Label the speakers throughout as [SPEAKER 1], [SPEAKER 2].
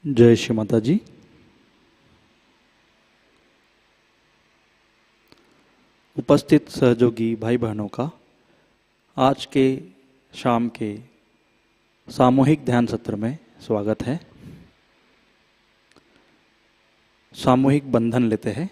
[SPEAKER 1] जय श्री माताजी। उपस्थित सहयोगी भाई बहनों का आज के शाम के सामूहिक ध्यान सत्र में स्वागत है। सामूहिक बंधन लेते हैं।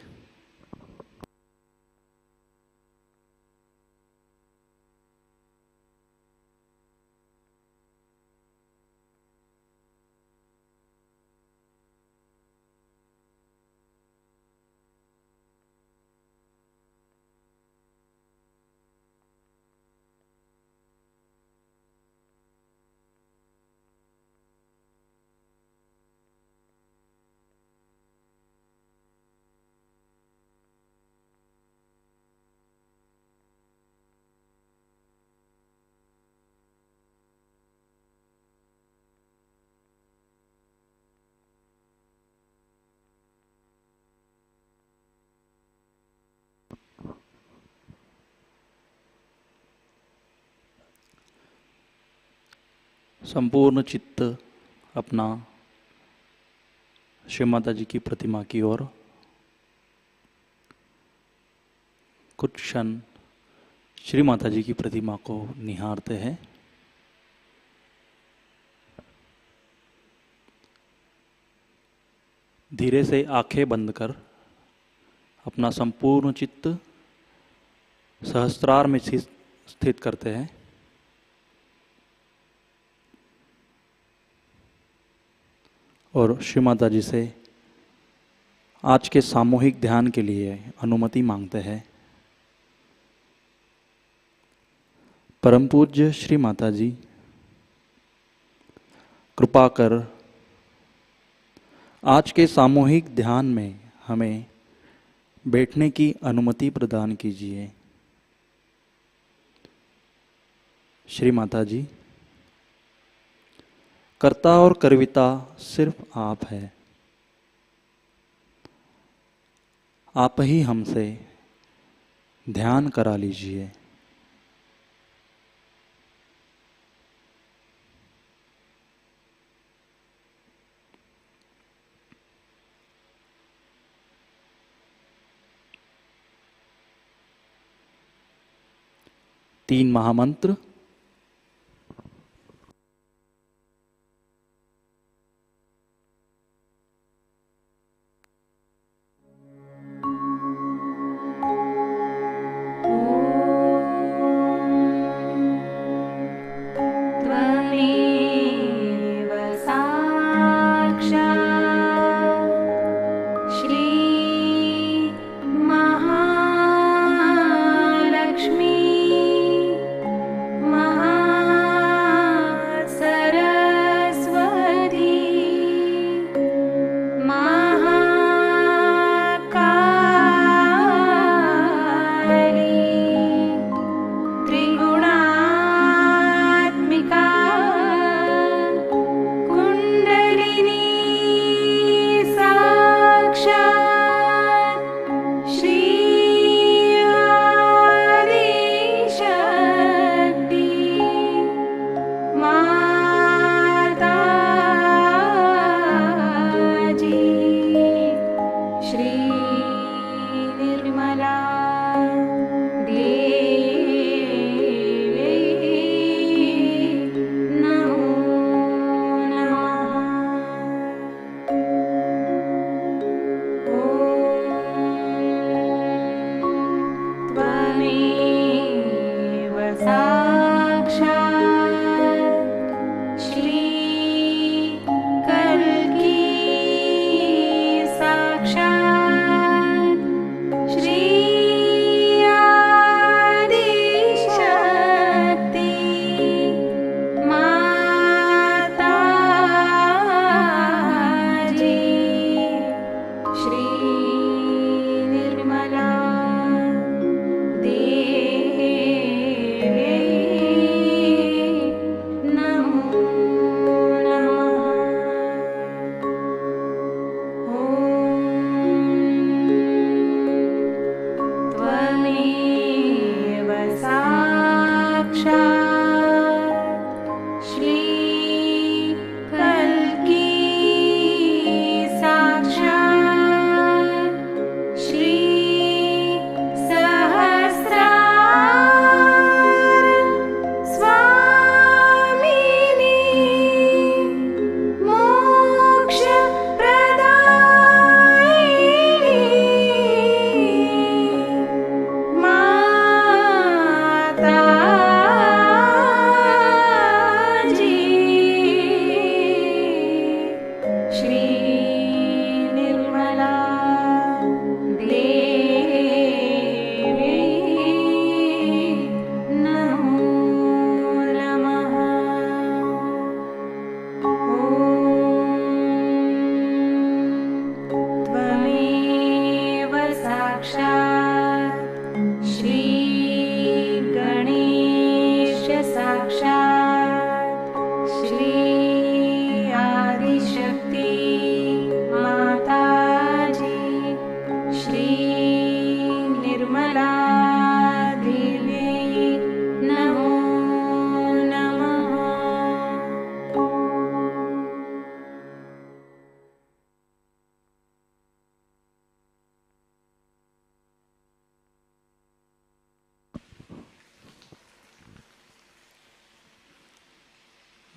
[SPEAKER 1] संपूर्ण चित्त अपना श्री माताजी की प्रतिमा की ओर कुछ क्षण श्री माताजी की प्रतिमा को निहारते हैं। धीरे से आंखें बंद कर अपना संपूर्ण चित्त सहस्त्रार में स्थित करते हैं। और श्री माताजी से आज के सामूहिक ध्यान के लिए अनुमति मांगते हैं। परम पूज्य श्री माताजी, कृपा कर आज के सामूहिक ध्यान में हमें बैठने की अनुमति प्रदान कीजिए। श्री माताजी, कर्ता और कर्विता सिर्फ आप है। आप ही हमसे ध्यान करा लीजिए। तीन महामंत्र।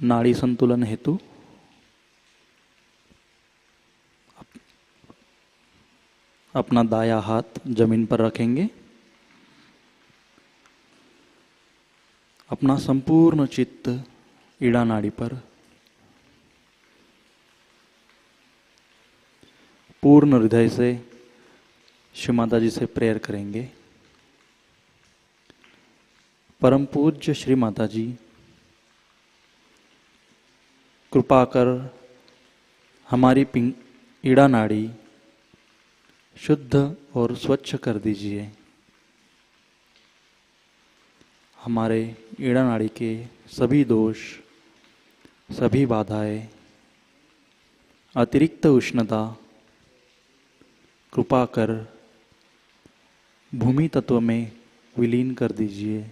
[SPEAKER 1] नाड़ी संतुलन हेतु अपना दायां हाथ जमीन पर रखेंगे। अपना संपूर्ण चित्त ईड़ा नाड़ी पर पूर्ण हृदय से श्री माताजी से प्रेयर करेंगे। परम पूज्य श्री माताजी, कृपा कर हमारी ईड़ा नाड़ी शुद्ध और स्वच्छ कर दीजिए। हमारे ईड़ा नाड़ी के सभी दोष, सभी बाधाएं, अतिरिक्त उष्णता कृपा कर भूमि तत्व में विलीन कर दीजिए।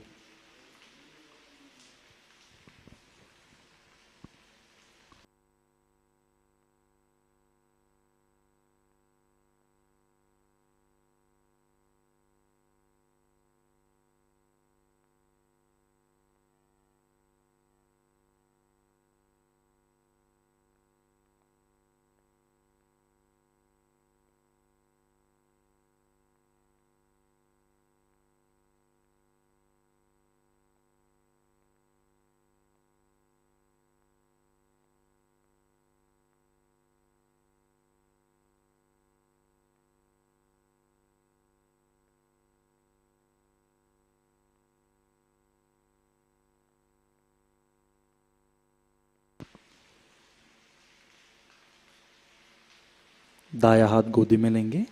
[SPEAKER 1] दायां हाथ गोदी में लेंगे,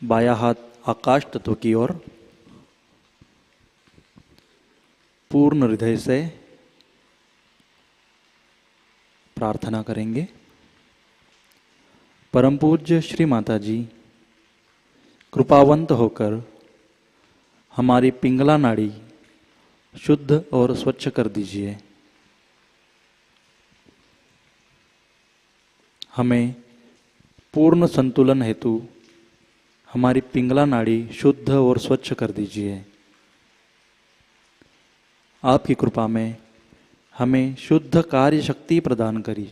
[SPEAKER 1] बायां हाथ आकाश तत्व की ओर पूर्ण हृदय से प्रार्थना करेंगे। परम पूज्य श्री माताजी, कृपावंत होकर हमारी पिंगला नाड़ी शुद्ध और स्वच्छ कर दीजिए। हमें पूर्ण संतुलन हेतु हमारी पिंगला नाड़ी शुद्ध और स्वच्छ कर दीजिए। आपकी कृपा में हमें शुद्ध कार्य शक्ति प्रदान करी।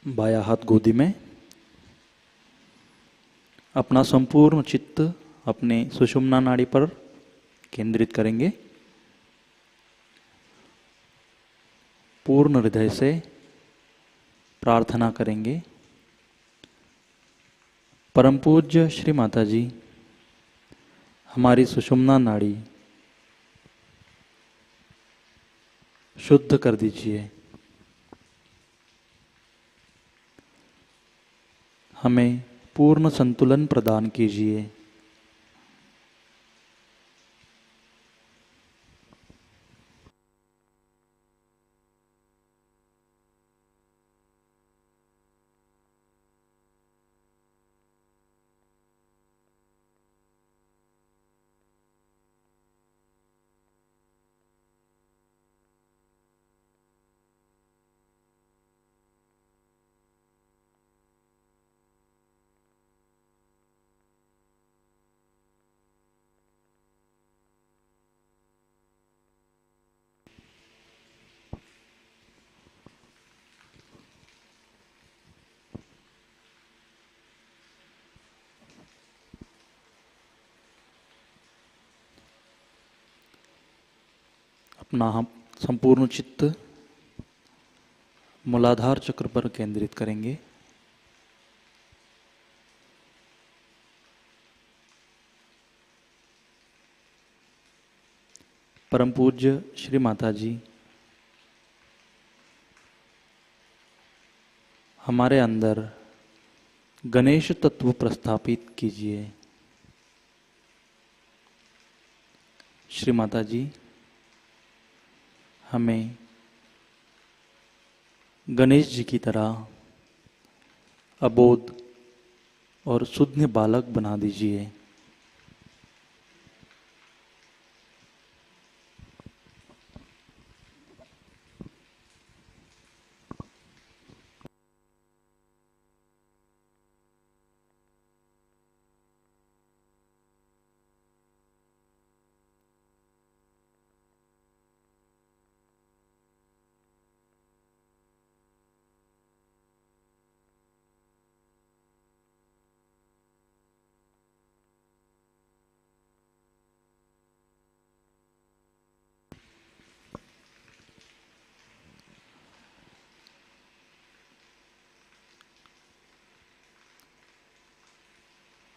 [SPEAKER 1] बायां हाथ गोदी में, अपना संपूर्ण चित्त अपने सुषुम्ना नाड़ी पर केंद्रित करेंगे। पूर्ण हृदय से प्रार्थना करेंगे। परम पूज्य श्री माताजी, हमारी सुषुम्ना नाड़ी शुद्ध कर दीजिए। हमें पूर्ण संतुलन प्रदान कीजिए। अपना हम संपूर्ण चित्त मूलाधार चक्र पर केंद्रित करेंगे। परम पूज्य श्री माताजी हमारे अंदर गणेश तत्व प्रस्थापित कीजिए। श्री माताजी हमें गणेश जी की तरह अबोध और शुद्ध बालक बना दीजिए।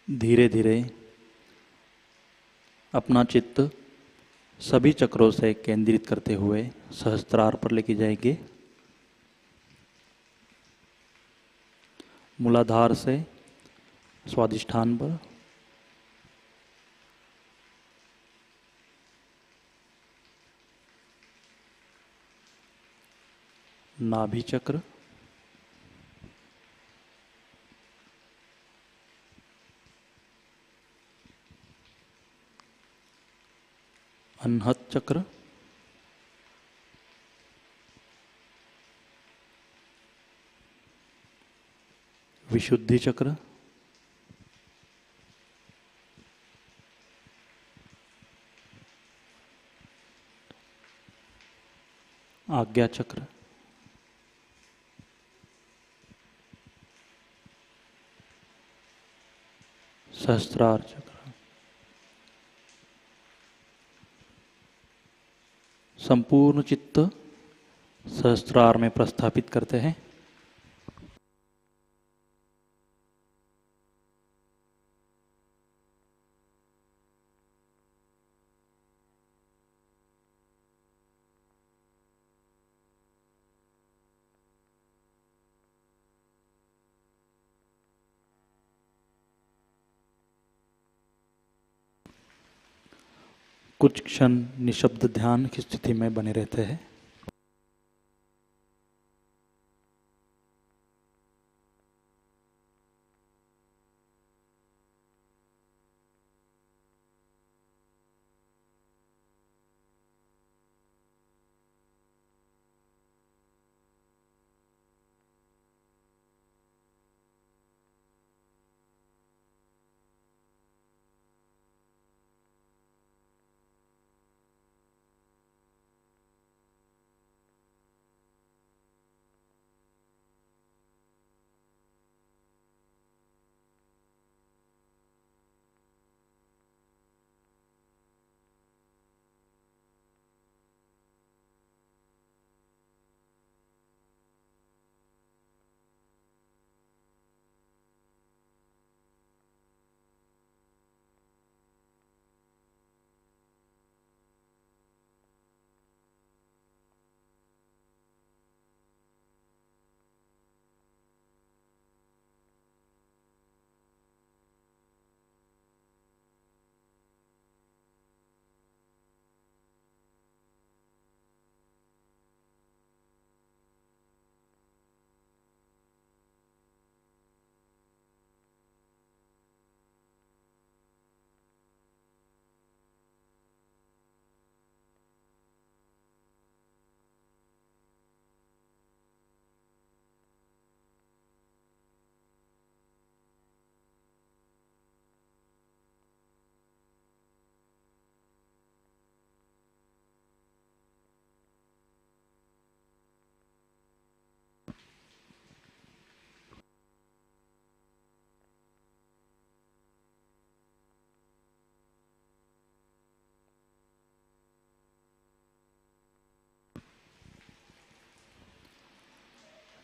[SPEAKER 1] धीरे धीरे अपना चित्त सभी चक्रों से केंद्रित करते हुए सहस्त्रार पर लेके जाएंगे। मूलाधार से स्वादिष्ठान पर, नाभि चक्र, अनहत चक्र, विशुद्धि चक्र, आज्ञा चक्र, सहस्त्रार चक्र। संपूर्ण चित्त सहस्त्रार में प्रस्थापित करते हैं। कुछ क्षण निशब्द ध्यान की स्थिति में बने रहते हैं।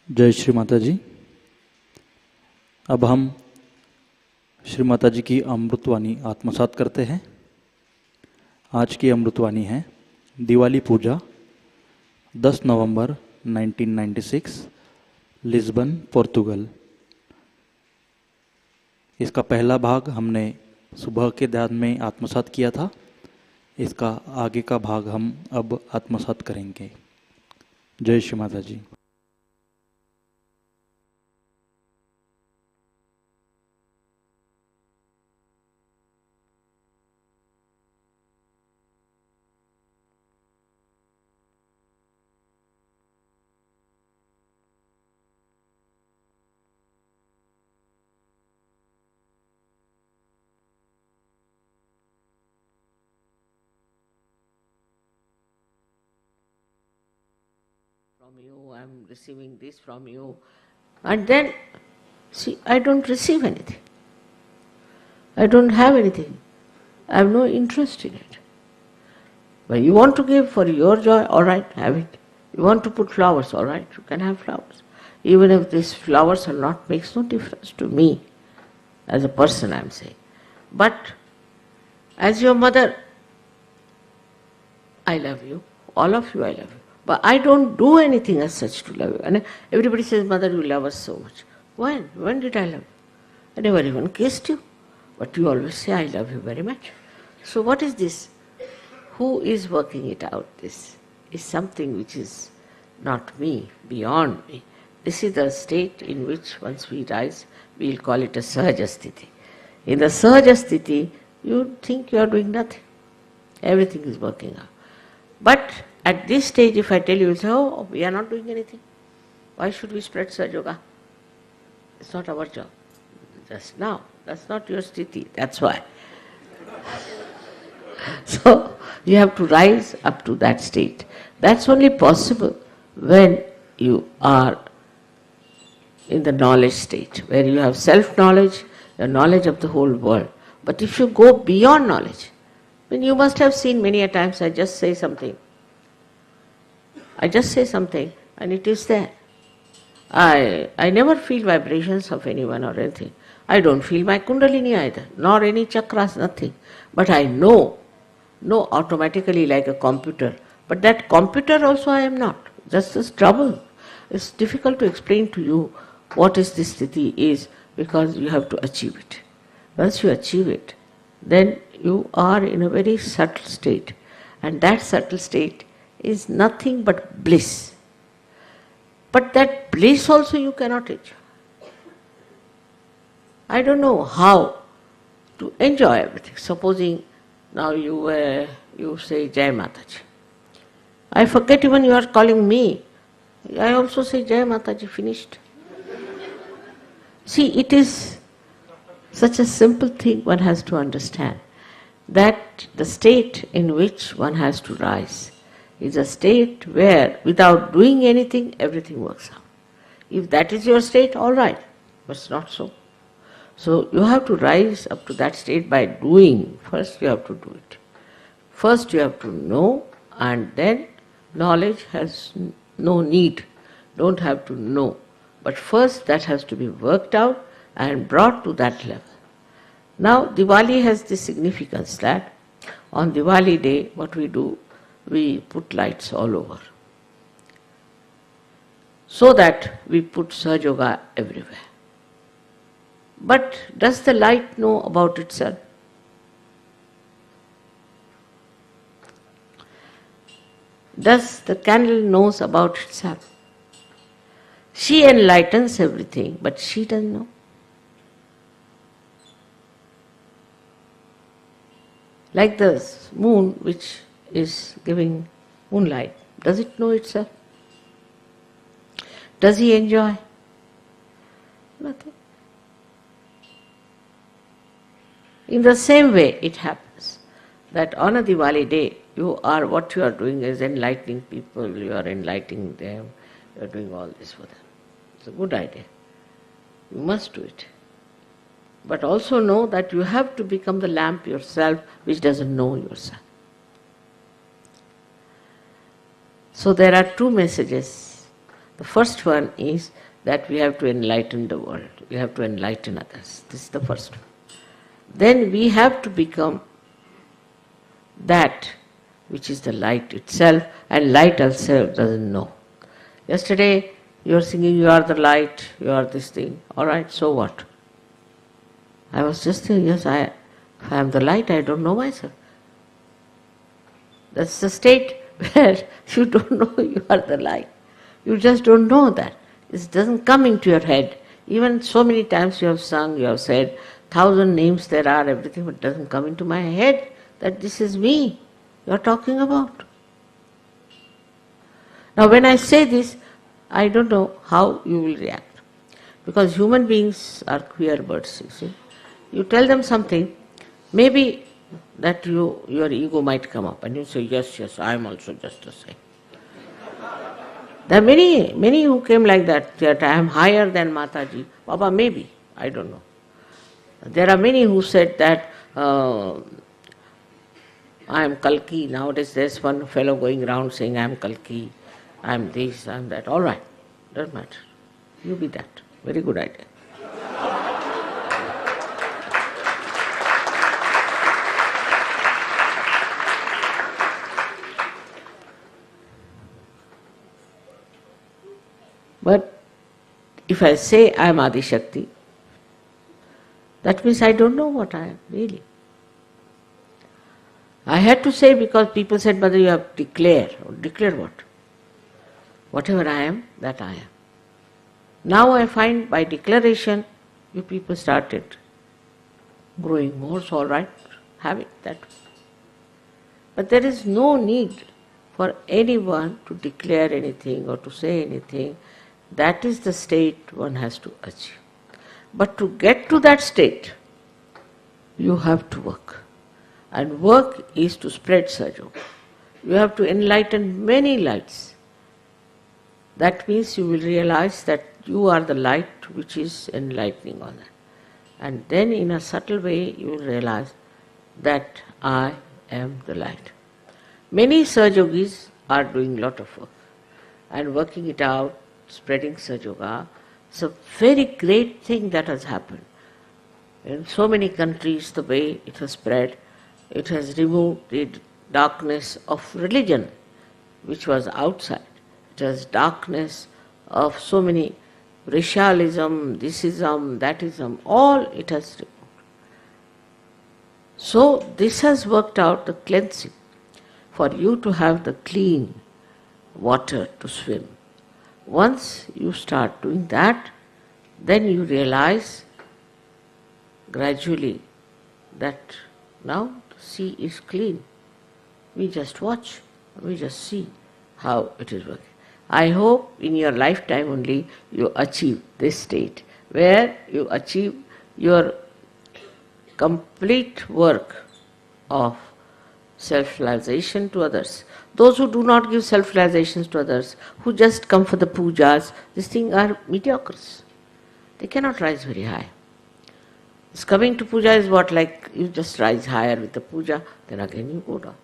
[SPEAKER 1] जय श्री माता जी। अब हम श्री माताजी की अमृतवाणी आत्मसात करते हैं। आज की अमृतवाणी है, दिवाली पूजा 10 नवंबर 1996 लिस्बन पोर्तुगल। इसका पहला भाग हमने सुबह के ध्यान में आत्मसात किया था। इसका आगे का भाग हम अब आत्मसात करेंगे। जय श्री माता जी।
[SPEAKER 2] From you, I'm receiving this from you. And then, see, I don't receive anything. I don't have anything. I have no interest in it. When you want to give for your joy, all right, have it. You want to put flowers, all right, you can have flowers. Even if these flowers are not, makes no difference to me as a person, I'm saying. But as your mother, I love you. All of you, I love you. But I don't do anything as such to love you. And everybody says, Mother, you love us so much. When? When did I love you? I never even kissed you. But you always say, I love you very much. So what is this? Who is working it out? This is something which is not me, beyond me. This is the state in which once we rise, we'll call it a Sahajasthiti. In the Sahajasthiti, you think you are doing nothing. Everything is working out. But at this stage, if I tell you, say, oh, we are not doing anything. Why should we spread Sahaja? It's not our job. Just now. That's not your sthiti. That's why. So, you have to rise up to that state. That's only possible when you are in the knowledge state, where you have self-knowledge, the knowledge of the whole world. But if you go beyond knowledge, then you must have seen many a times I just say something and it is there. I never feel vibrations of anyone or anything. I don't feel my kundalini either, nor any chakras, nothing. But I know automatically like a computer. But that computer also I am not. Just this trouble. It's difficult to explain to you what is this sthiti is, because you have to achieve it. Once you achieve it, then you are in a very subtle state. And that subtle state is nothing but bliss. But that bliss also you cannot enjoy. I don't know how to enjoy everything. Supposing now you say Jai Mataji. I forget even you are calling me. I also say Jai Mataji, finished. See, it is such a simple thing one has to understand, that the state in which one has to rise is a state where without doing anything, everything works out. If that is your state, all right, but it's not so. So you have to rise up to that state by doing. First you have to do it. First you have to know, and then knowledge has no need. Don't have to know. But first that has to be worked out and brought to that level. Now Diwali has this significance that on Diwali day what we do, we put lights all over. So that we put Sahajoga everywhere. But does the light know about itself? Does the candle knows about itself? She enlightens everything, but she doesn't know. Like the moon which is giving moonlight, does it know itself? Does he enjoy? Nothing. In the same way it happens that on a Diwali day, what you are doing is enlightening people, you are enlightening them, you are doing all this for them. It's a good idea. You must do it. But also know that you have to become the lamp yourself which doesn't know yourself. So there are two messages. The first one is that we have to enlighten the world. We have to enlighten others. This is the first one. Then we have to become that which is the light itself, and light itself doesn't know. Yesterday you were singing, you are the light, you are this thing. All right, so what? I was just thinking, yes, if I am the light, I don't know myself. That's the state where you don't know you are the light. You just don't know that. It doesn't come into your head. Even so many times you have sung, you have said, 1,000 names there are, everything, but it doesn't come into my head that this is me you are talking about. Now when I say this, I don't know how you will react. Because human beings are queer birds, you see. You tell them something, maybe that your ego might come up and you say, yes, I am also just the same. There are many who came like that I am higher than Mataji. Baba, maybe, I don't know. There are many who said that I am Kalki. Nowadays there's one fellow going around saying I am Kalki, I am this, I am that. All right, doesn't matter. You be that. Very good idea. But if I say I am Adi Shakti, that means I don't know what I am, really. I had to say because people said, Mother, you have to declare. Declare what? Whatever I am, that I am. Now I find by declaration, you people started growing more, so all right, have it that way. But there is no need for anyone to declare anything or to say anything. That is the state one has to achieve. But to get to that state, you have to work. And work is to spread Sahajayoga. You have to enlighten many lights. That means you will realize that you are the light which is enlightening on it. And then in a subtle way you will realize that I am the light. Many Sahajogis are doing a lot of work and working it out, spreading Sahajayoga. It's a very great thing that has happened. In so many countries, the way it has spread, it has removed the darkness of religion, which was outside. It has darkness of so many racialism, thisism, thatism, all it has removed. So this has worked out the cleansing, for you to have the clean water to swim. Once you start doing that, then you realize gradually that now the sea is clean. We just watch, we just see how it is working. I hope in your lifetime only you achieve this state, where you achieve your complete work of self-realization to others. Those who do not give self-realizations to others, who just come for the pujas, these things are mediocres. They cannot rise very high. This coming to puja is what, like you just rise higher with the puja, then again you go down.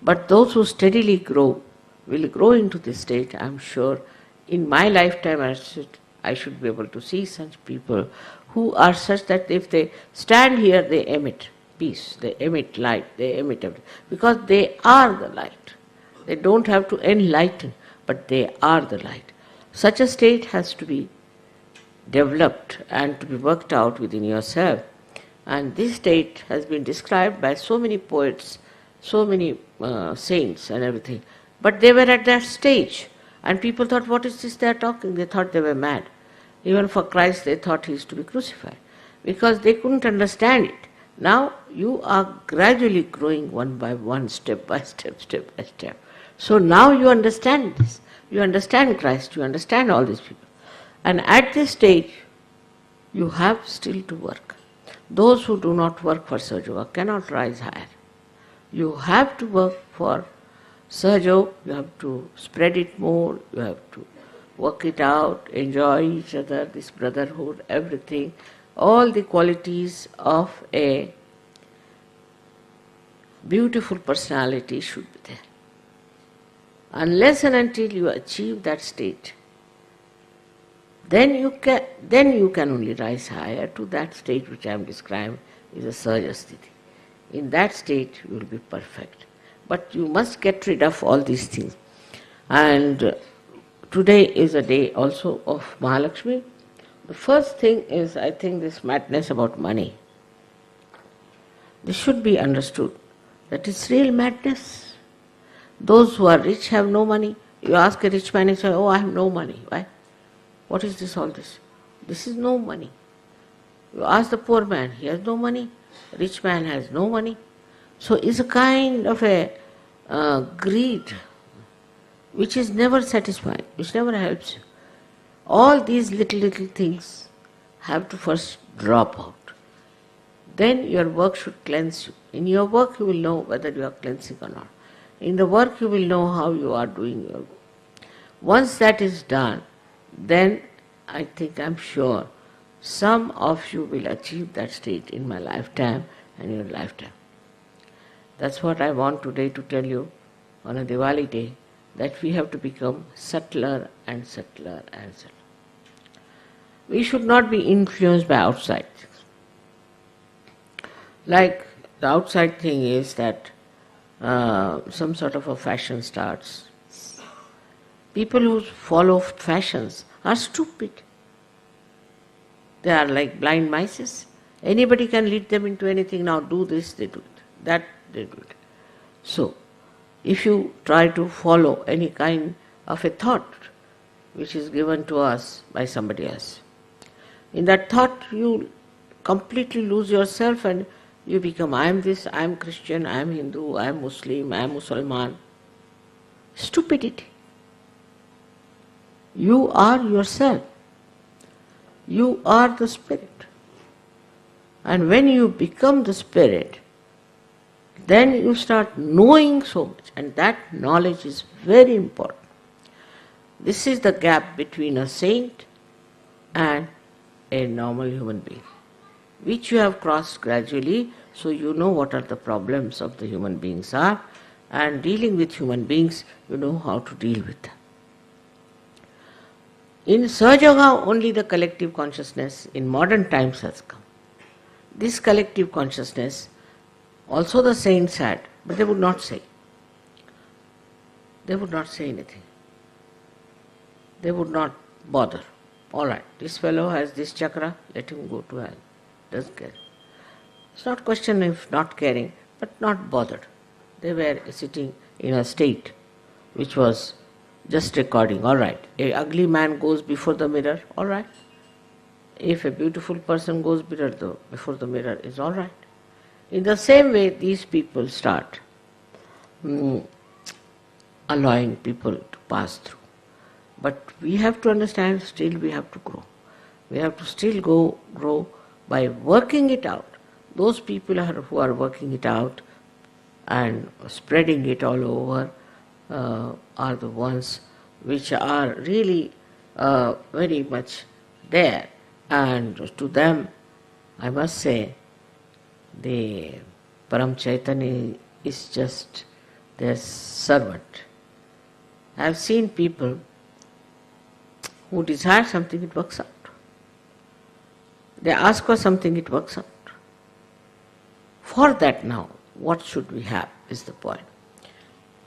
[SPEAKER 2] But those who steadily grow, will grow into this state, I am sure. In my lifetime I should be able to see such people who are such that if they stand here, they emit peace, they emit light, they emit everything. Because they are the light. They don't have to enlighten, but they are the light. Such a state has to be developed and to be worked out within yourself. And this state has been described by so many poets, so many saints and everything. But they were at that stage. And people thought, what is this they are talking? They thought they were mad. Even for Christ they thought he is to be crucified. Because they couldn't understand it. Now you are gradually growing one by one, step by step, step by step. So now you understand this. You understand Christ, you understand all these people. And at this stage, you have still to work. Those who do not work for Sahajayoga cannot rise higher. You have to work for Sahajayoga, you have to spread it more, you have to work it out, enjoy each other, this brotherhood, everything. All the qualities of a beautiful personality should be there. Unless and until you achieve that state, then you can only rise higher to that state which I am describing is a Sahajasthiti. In that state you will be perfect. But you must get rid of all these things. And today is a day also of Mahalakshmi. The first thing is, I think, this madness about money. This should be understood, that it's real madness. Those who are rich have no money. You ask a rich man, he says, oh, I have no money. Why? What is this, all this? This is no money. You ask the poor man, he has no money. Rich man has no money. So it's a kind of a greed which is never satisfying, which never helps you. All these little things have to first drop out. Then your work should cleanse you. In your work you will know whether you are cleansing or not. In the work you will know how you are doing your work. Once that is done, then I think, I'm sure, some of you will achieve that state in my lifetime and your lifetime. That's what I want today to tell you on a Diwali day, that we have to become subtler and subtler and subtler. We should not be influenced by outside things. Like the outside thing is that some sort of a fashion starts. People who follow fashions are stupid. They are like blind mice. Anybody can lead them into anything. Now do this, they do it. That, they do it. So, if you try to follow any kind of a thought which is given to us by somebody else, in that thought you completely lose yourself and you become, I am this, I am Christian, I am Hindu, I am Muslim, I am Musalman. Stupidity. You are yourself. You are the Spirit. And when you become the Spirit, then you start knowing so much, and that knowledge is very important. This is the gap between a saint and a normal human being, which you have crossed gradually, so you know what are the problems of the human beings are, and dealing with human beings, you know how to deal with them. In Sahajayoga, only the collective consciousness in modern times has come. This collective consciousness, also the saints had, but they would not say. They would not say anything. They would not bother. All right, this fellow has this chakra, let him go to hell. Doesn't care. It's not question of not caring, but not bothered. They were sitting in a state which was just recording. All right, a ugly man goes before the mirror, all right. If a beautiful person goes before the mirror, is all right. In the same way, these people start allowing people to pass through. But we have to understand, still we have to grow. We have to still grow by working it out. Those people who are working it out and spreading it all over are the ones which are really very much there. And to them, I must say, the Param Chaitanya is just their servant. I have seen people who desire something, it works out. They ask for something, it works out. For that now, what should we have is the point.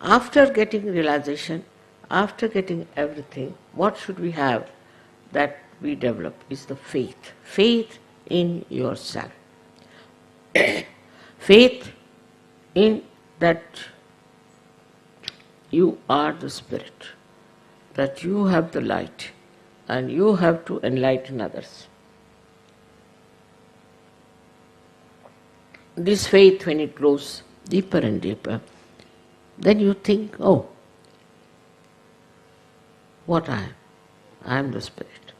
[SPEAKER 2] After getting realization, after getting everything, what should we have that we develop is the faith. Faith in yourself. Faith in that you are the Spirit, that you have the light and you have to enlighten others. This faith, when it grows deeper and deeper, then you think, oh, what I am? I am the Spirit.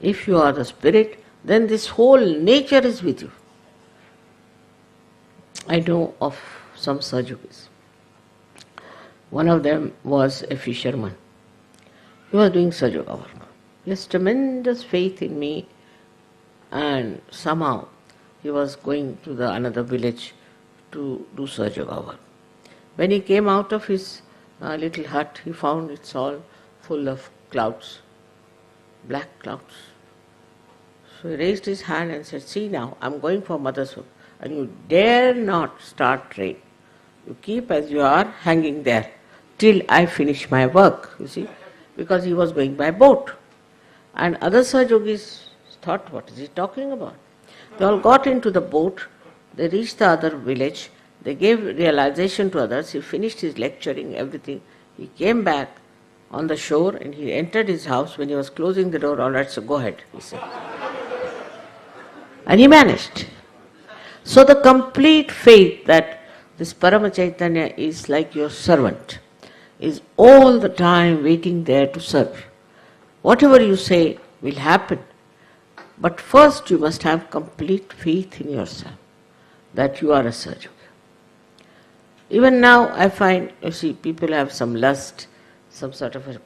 [SPEAKER 2] If you are the Spirit, then this whole nature is with you. I know of some Sahajogis. One of them was a fisherman. He was doing Sahajayoga work. He has tremendous faith in me, and somehow he was going to another village to do Sahajayoga work. When he came out of his little hut, he found it's all full of clouds, black clouds. So he raised his hand and said, see now, I'm going for mother's work, and you dare not start rain. You keep as you are, hanging there, till I finish my work, you see, because he was going by boat. And other Sahajogis thought, what is he talking about? They all got into the boat, they reached the other village, they gave realization to others, he finished his lecturing, everything. He came back on the shore and he entered his house. When he was closing the door, all right, so go ahead, he said. And he managed. So the complete faith that this Parama Chaitanya is like your servant, is all the time waiting there to serve. Whatever you say will happen. But first you must have complete faith in yourself that you are a Sahajayogi. Even now I find, you see, people have some lust, some sort of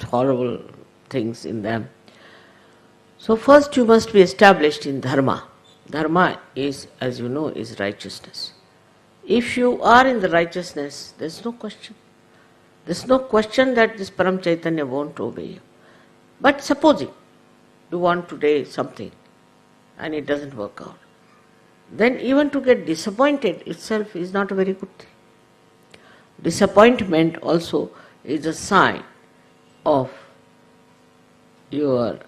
[SPEAKER 2] horrible things in them. So first you must be established in Dharma. Dharma is, as you know, is righteousness. If you are in the righteousness, there's no question. There's no question that this Param Chaitanya won't obey you. But supposing you want today something and it doesn't work out, then even to get disappointed itself is not a very good thing. Disappointment also is a sign of your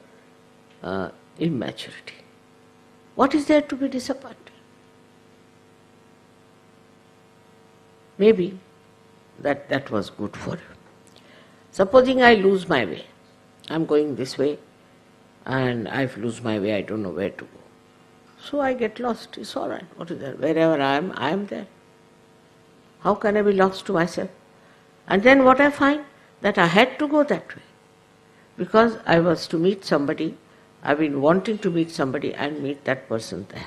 [SPEAKER 2] immaturity. What is there to be disappointed? Maybe that was good for you. Supposing I lose my way. I'm going this way and I lose my way, I don't know where to go. So I get lost, it's all right. What is there? Wherever I am there. How can I be lost to myself? And then what I find? That I had to go that way. Because I was to meet somebody, I've been wanting to meet somebody and meet that person there.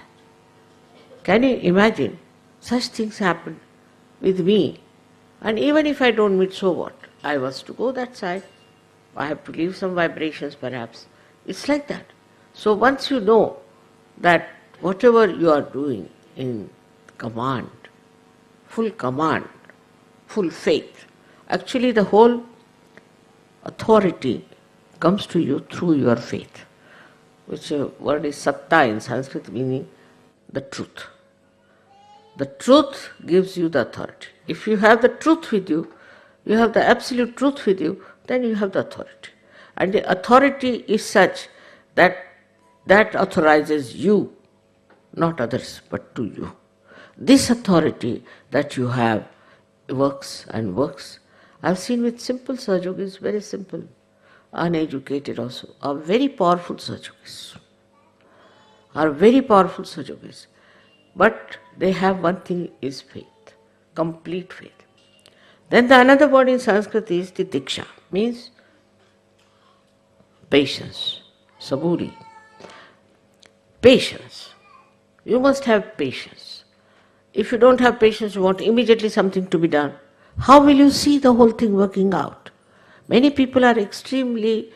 [SPEAKER 2] Can you imagine? Such things happen with me. And even if I don't meet, so what? I was to go that side. I have to leave some vibrations perhaps. It's like that. So once you know that whatever you are doing in command, full faith, actually the whole authority comes to you through your faith, which word is satta in Sanskrit, meaning the truth. The truth gives you the authority. If you have the truth with you, you have the absolute truth with you, then you have the authority. And the authority is such that authorizes you, not others, but to you. This authority that you have works and works. I've seen with simple Sahajogis, very simple, uneducated also, are very powerful Sahajogis. But they have one thing is faith, complete faith. Then the another word in Sanskrit is titiksha, means patience, saburi. Patience. You must have patience. If you don't have patience, you want immediately something to be done. How will you see the whole thing working out? Many people are extremely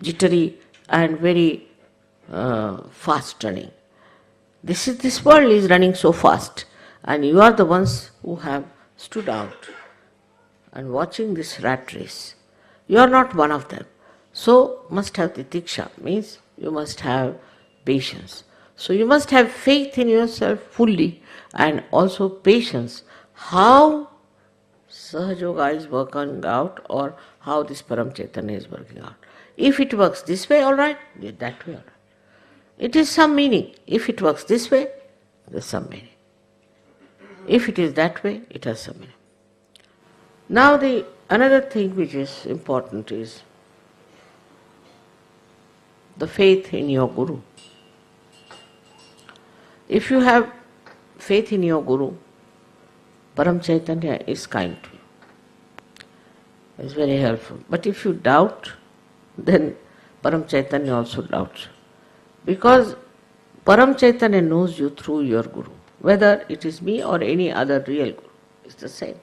[SPEAKER 2] jittery and very fast running. This world is running so fast, and you are the ones who have stood out and watching this rat race. You are not one of them. So must have titiksha, means you must have patience. So you must have faith in yourself fully and also patience. How Sahajoga is working out or how this Param Chaitanya is working out. If it works this way, all right, that way, all right. It is some meaning. If it works this way, there's some meaning. If it is that way, it has some meaning. Now another thing which is important is the faith in your Guru. If you have faith in your Guru, Param Chaitanya is kind to you. It's very helpful. But if you doubt, then Param Chaitanya also doubts. Because Param Chaitanya knows you through your Guru. Whether it is me or any other real Guru, it's the same.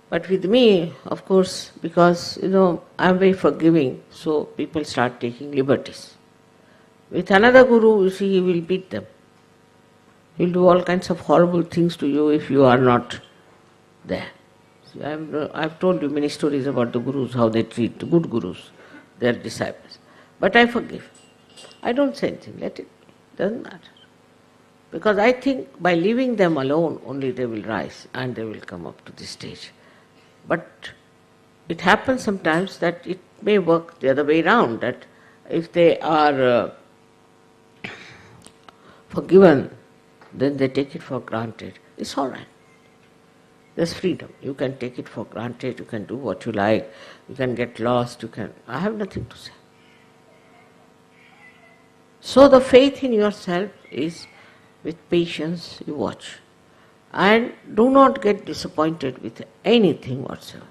[SPEAKER 2] But with me, of course, because, I'm very forgiving, so people start taking liberties. With another Guru, you see, he will beat them. He will do all kinds of horrible things to you if you are not there. See, I've told you many stories about the Gurus, how they treat the good Gurus, their disciples. But I forgive. I don't say anything, let it be. Doesn't matter. Because I think by leaving them alone, only they will rise and they will come up to this stage. But it happens sometimes that it may work the other way around, that if they are forgiven, then they take it for granted. It's all right. There's freedom. You can take it for granted, you can do what you like, you can get lost, I have nothing to say. So the faith in yourself is with patience you watch. And do not get disappointed with anything whatsoever.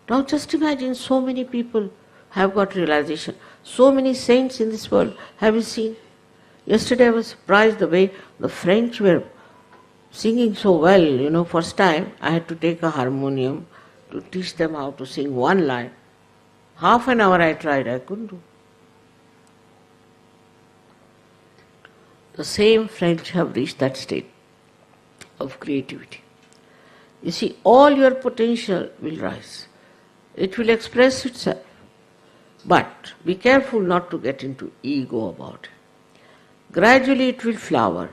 [SPEAKER 2] Now just imagine so many people have got realization. So many saints in this world. Have you seen? Yesterday I was surprised the way the French were singing so well. First time I had to take a harmonium to teach them how to sing one line. Half an hour I tried, I couldn't do. The same French have reached that state of creativity. You see, all your potential will rise. It will express itself. But be careful not to get into ego about it. Gradually it will flower,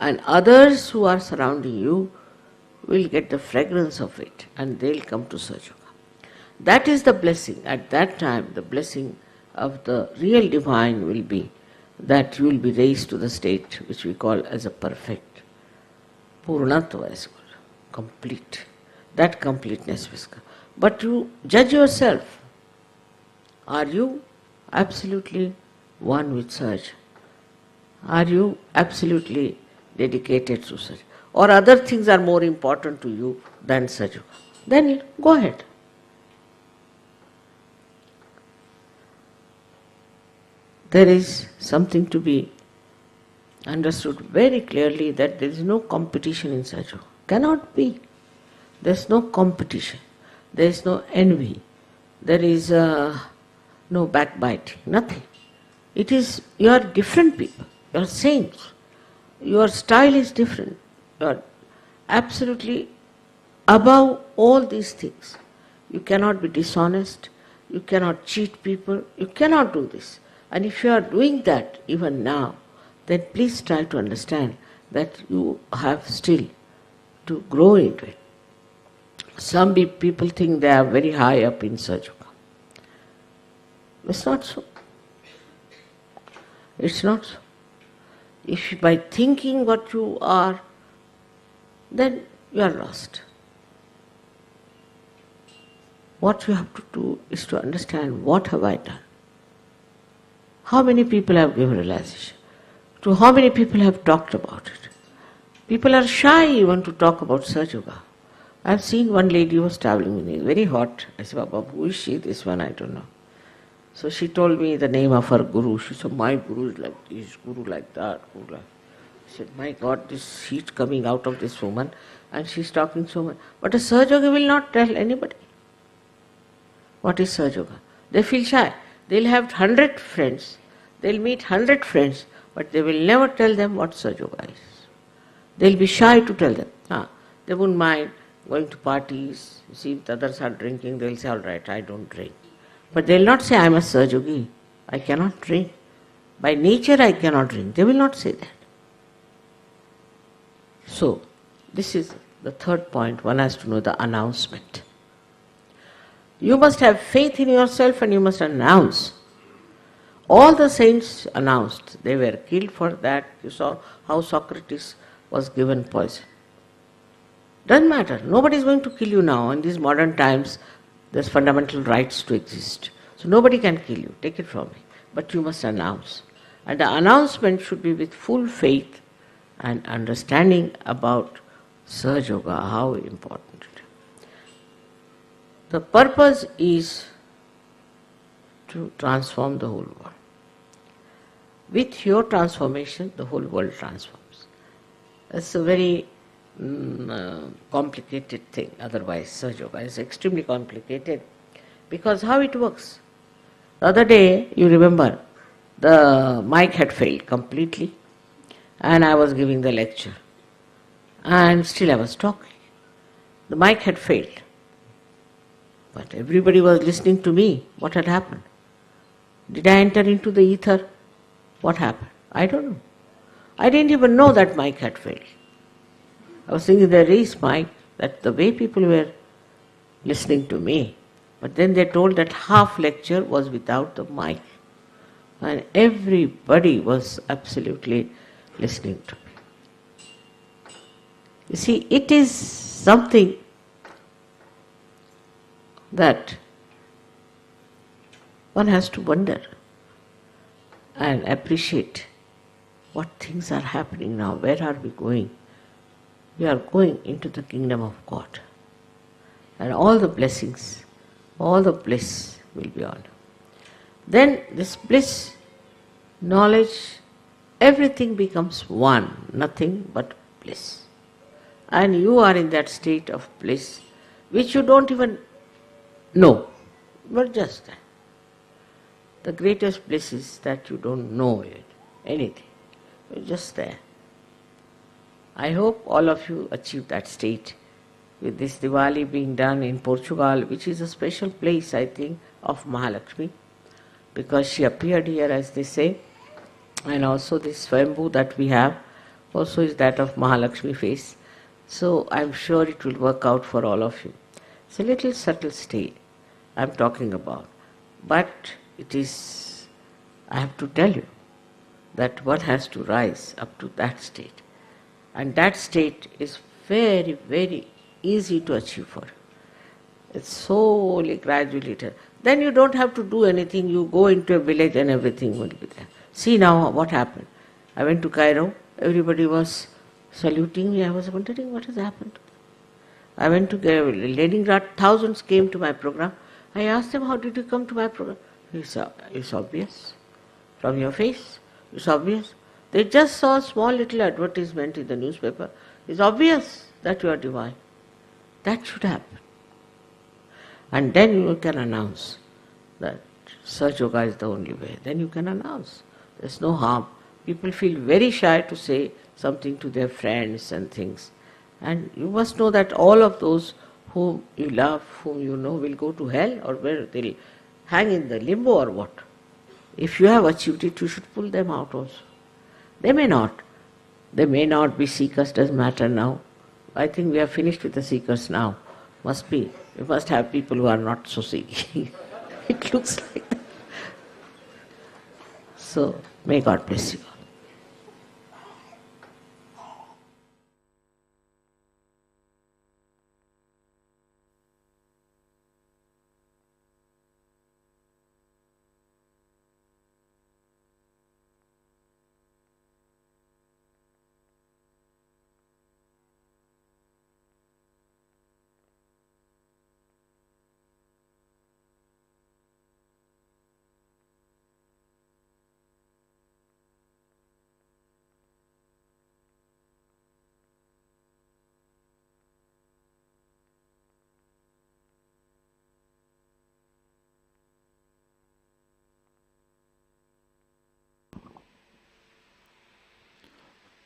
[SPEAKER 2] and others who are surrounding you will get the fragrance of it, and they'll come to Sahaja Yoga. That is the blessing. At that time, the blessing of the real divine will be that you will be raised to the state which we call as a perfect. Purnatva is called, complete. That completeness will come. But you judge yourself. Are you absolutely one with Sahaja? Are you absolutely dedicated to Sahaja? Or other things are more important to you than Sahaja Yoga? Then go ahead. There is something to be understood very clearly, that there is no competition in Sahaja Yoga. Cannot be. There is no competition. There is no envy. There is no backbiting. Nothing. It is, you are different people. You are saints. Your style is different. You are absolutely above all these things. You cannot be dishonest. You cannot cheat people. You cannot do this. And if you are doing that even now, then please try to understand that you have still to grow into it. Some people think they are very high up in Sahaja Yoga. It's not so. It's not so. If by thinking what you are, then you are lost. What you have to do is to understand, what have I done? How many people have given realization? To how many people have talked about it? People are shy even to talk about Sahaja Yoga. I have seen one lady who was traveling with me, very hot. I said, Baba, who is she? This one, I don't know. So she told me the name of her guru. She said, my guru is like this, guru like that, guru like. I said, my God, this heat coming out of this woman, and she's talking so much. But a Sahaja Yogi will not tell anybody what is Sahaja Yoga. They feel shy. They'll have 100 friends, they'll meet 100 friends, but they will never tell them what Sahaja Yoga is. They'll be shy to tell them. They wouldn't mind going to parties. You see, if others are drinking, they'll say, all right, I don't drink. But they'll not say, I'm a Sahaja Yogi, I cannot drink. By nature, I cannot drink. They will not say that. So, this is the third point. One has to know the announcement. You must have faith in yourself and you must announce. All the saints announced. They were killed for that. You saw how Socrates was given poison. Doesn't matter. Nobody is going to kill you now. In these modern times, there's fundamental rights to exist. So nobody can kill you. Take it from me. But you must announce. And the announcement should be with full faith and understanding about Sahaja Yoga, how important it is. The purpose is to transform the whole world. With your transformation, the whole world transforms. It's a very complicated thing. Otherwise, Sahaja Yoga is extremely complicated, because how it works. The other day, you remember, the mic had failed completely, and I was giving the lecture, and still I was talking. The mic had failed, but everybody was listening to me. What had happened? Did I enter into the ether? What happened? I don't know. I didn't even know that mic had failed. I was thinking there is mic, that the way people were listening to me. But then they told that half lecture was without the mic. And everybody was absolutely listening to me. You see, it is something that one has to wonder and appreciate what things are happening now. Where are we going? We are going into the kingdom of God. And all the blessings, all the bliss will be on. Then this bliss, knowledge, everything becomes one, nothing but bliss. And you are in that state of bliss which you don't even know, but just that. The greatest bliss is that you don't know it, anything. You're just there. I hope all of you achieve that state with this Diwali being done in Portugal, which is a special place, I think, of Mahalakshmi, because she appeared here, as they say, and also this Swayambhu that we have also is that of Mahalakshmi face. So I'm sure it will work out for all of you. It's a little subtle state I'm talking about, but it is, I have to tell you, that one has to rise up to that state. And that state is very, very easy to achieve for you. It's slowly, gradually. Then you don't have to do anything. You go into a village and everything will be there. See now what happened. I went to Cairo. Everybody was saluting me. I was wondering what has happened. I went to Leningrad. Thousands came to my program. I asked them, how did you come to my program? It's obvious. From your face, it's obvious. They just saw a small little advertisement in the newspaper. It's obvious that you are divine. That should happen. And then you can announce that Sahaja Yoga is the only way. Then you can announce. There's no harm. People feel very shy to say something to their friends and things. And you must know that all of those whom you love, whom you know, will go to hell, or where they'll hang in the limbo or what. If you have achieved it, you should pull them out also. They may not. They may not be seekers, doesn't matter now. I think we are finished with the seekers now. Must be. We must have people who are not so seeking. It looks like that. So, may God bless you all.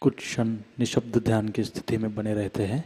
[SPEAKER 1] कुछ क्षण निशब्द ध्यान की स्थिति में बने रहते हैं।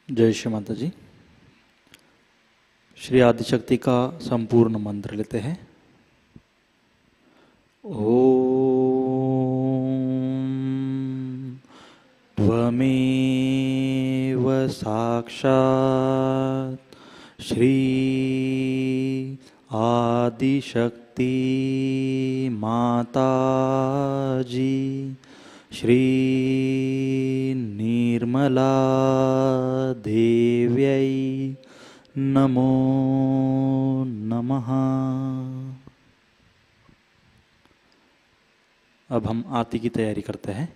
[SPEAKER 1] जय श्री माता जी। श्री आदिशक्ति का संपूर्ण मंत्र लेते हैं। ओम त्वमेव साक्षात् श्री आदिशक्ति माताजी श्री निर्मला देव्यै नमो नमः। अब हम आरती की तैयारी करते हैं।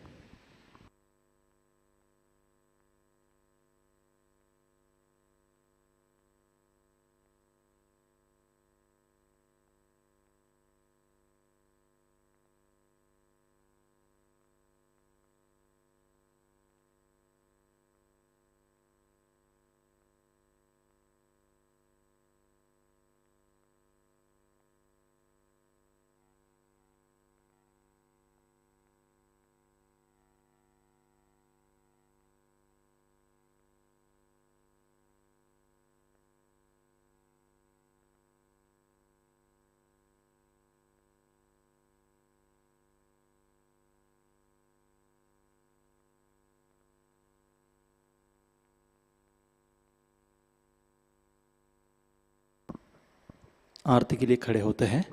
[SPEAKER 1] आरती के लिए खड़े होते हैं।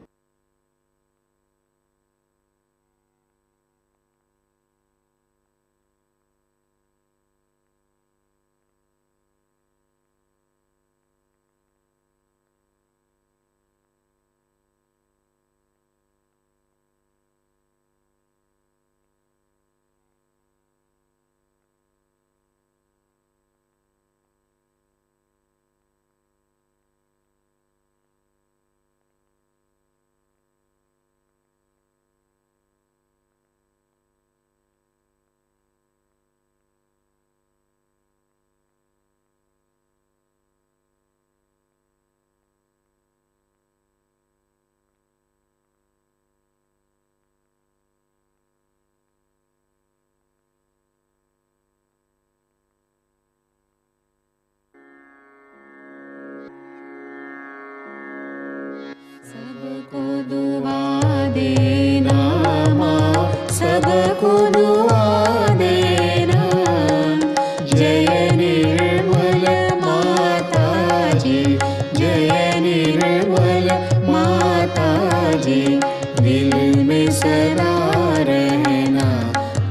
[SPEAKER 3] सबको दुआ देना माँ, सबको दुआ देना। जय निर्मल माता जी, जय निर्मल माता जी। दिल में सदा रहना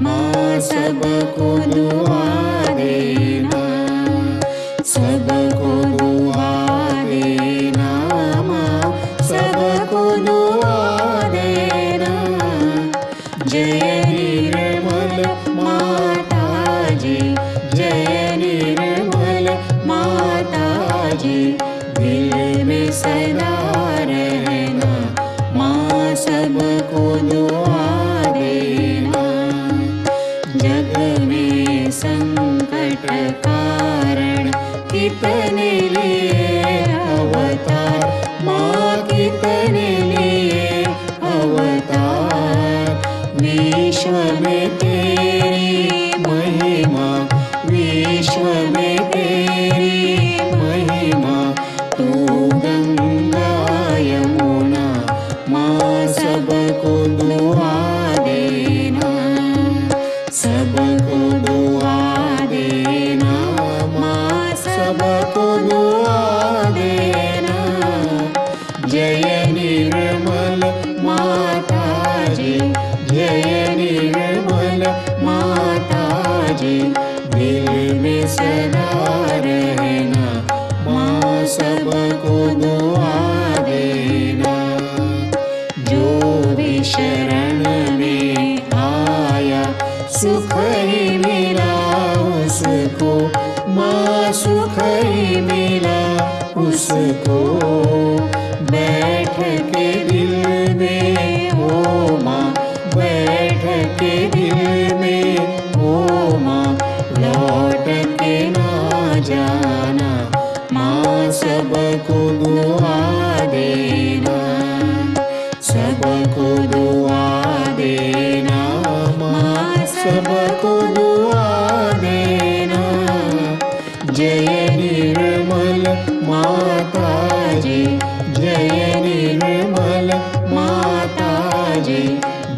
[SPEAKER 3] माँ, सबको दुआ देना। सबको दुआ देना माँ, सबको दुआ देना। जय निर्मल माता जी, जय निर्मल माता जी। दिल में सदा रहना माँ, सबको दुआ देना। जग में संकट कारण कितने लिए अवतार माँ, कितने लिए अवतार। विश्व में तेरी महिमा, विश्व में तेरी महिमा। तू गंगा यमुना माँ, सबको दुआ देना। सबको दुआ देना माँ, सबको दुआ देना। जय निर्मल माता जी, जय निर्मल माता जी। दिल में सदा रहना माँ, सबको दुआ देना। जो भी शरण में आया सुख ही मिला उसको माँ, सुख ही मिला उसको। बैठ के दिल में ओ माँ, बैठ के दिल में ओ माँ। लौट के ना जाना माँ, सबको दुआ देना। सबको दुआ देना माँ, सबको दुआ देना। जय माताजी जय निर्मल माताजी,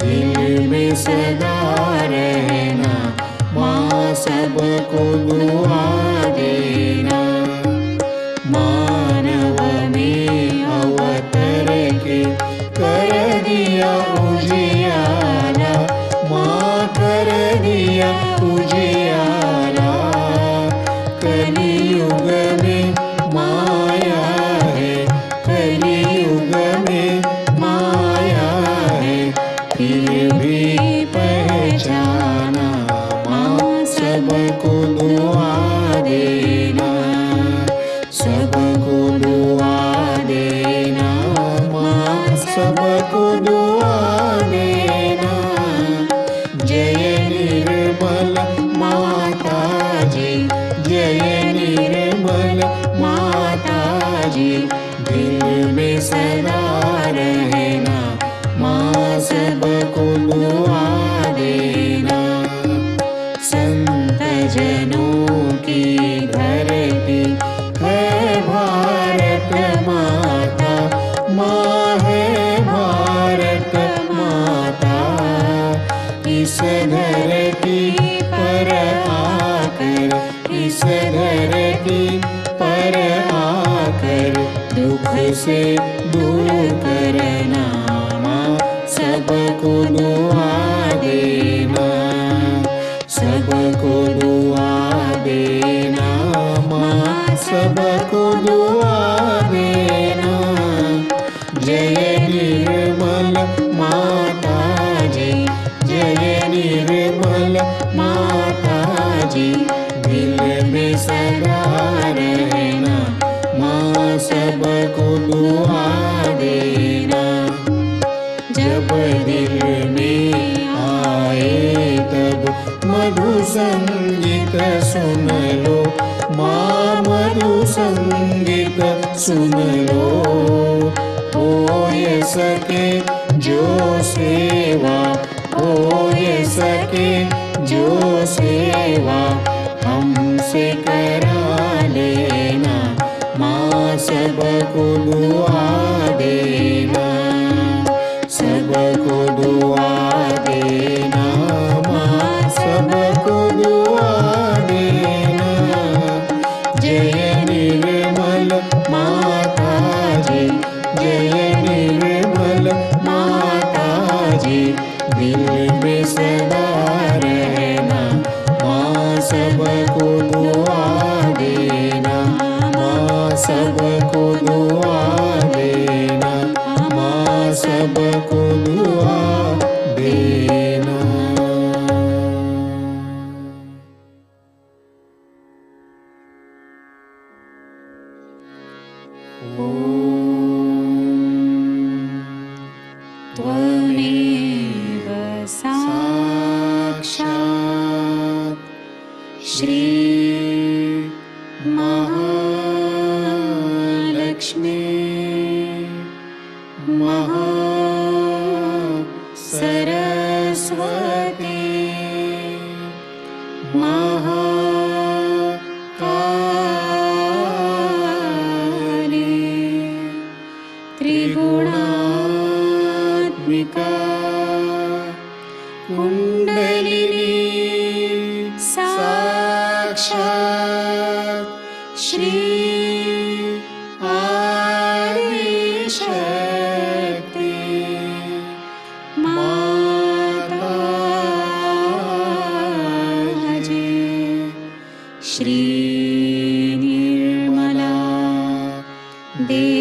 [SPEAKER 3] दिल में सदा रहना माँ सबको दुआ देना। मानव में अवतर के कर दिया उजियारा, माँ कर दिया उजियारा। कलियुग में माया है, कलियुग में माया है, फिर भी पहचाना माँ सबको दुआ देना, सबको दुआ देना माँ सबको दुआ देना। जय निर्मल माताजी जय निर्मल माताजी, दिल में सदा रहना माँ सबको दुआ देना। संत जनों की धरती है भारत माता, माँ है भारत माता। इस धरती पर आकर, इस धरती पर आकर दुख से दूर करना माँ सबको दुआ देना, सबको दुआ देना माँ सबको दुआ देना। जय निर्मल माताजी जय निर्मल माताजी, दिल में सदा रहना माँ सबको दुआ देना। जब दिल में आए तब मधु संगीत सुन लो माँ, मधु संगीत सुन लो। हो ये सके जो सेवा, हो ये सके जो सेवा, हमसे करा लेना माँ सबको दुआ देना, सबको दुआ देना माँ सबको दुआ देना। जय निर्मल माताजी जय निर्मल माताजी, दिल में सदा रहना माँ सबको दुआ देना, माँ सबको दुआ देना, माँ सबको दुआ देना।
[SPEAKER 4] त्वमेव साक्षात् श्री महालक्ष्मी महासरस्वती महाकाली त्रिगुणात्मिका कुंडलिनी साक्षात् श्री आदिशक्ति माताजी श्री निर्मला देवी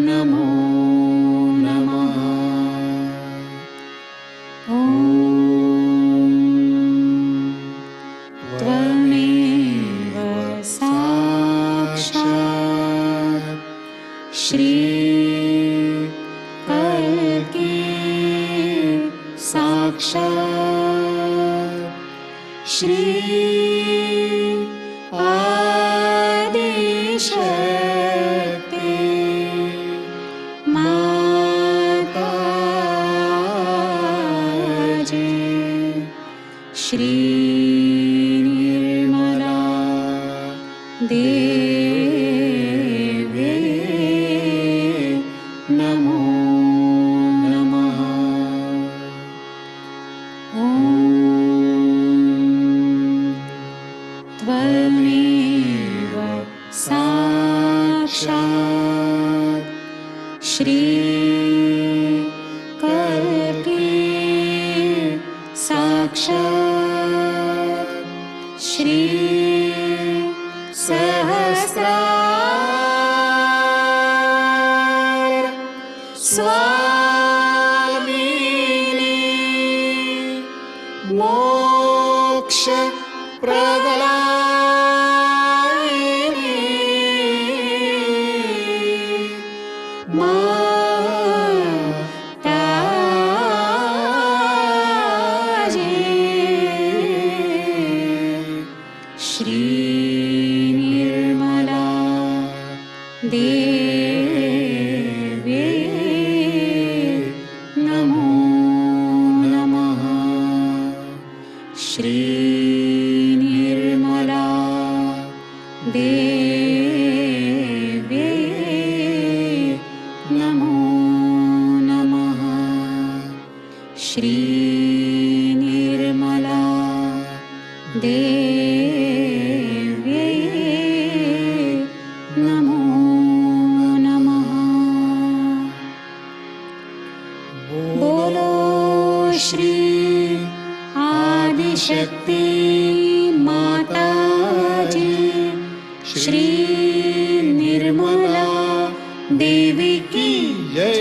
[SPEAKER 4] नमो नमः। त्वमेव साक्षात् श्री कल्की साक्षात् श्री आदिशक्ति माताजी श्री निर्मला देवे नमो नमः। ॐ त्वमेव साक्षात् श्री कल्पे साक्षात् श्री सहस्रार स्वामिनी मोक्ष प्रदायिनी माताजी श्री निर्मला देवे नमो नमः। श्री निर्मला देवे नमो नमः। श्री निर्मला देवे नमो नमः। बोलो श्री आदिशक्ति माताजी श्री निर्मला देवी की
[SPEAKER 3] जय।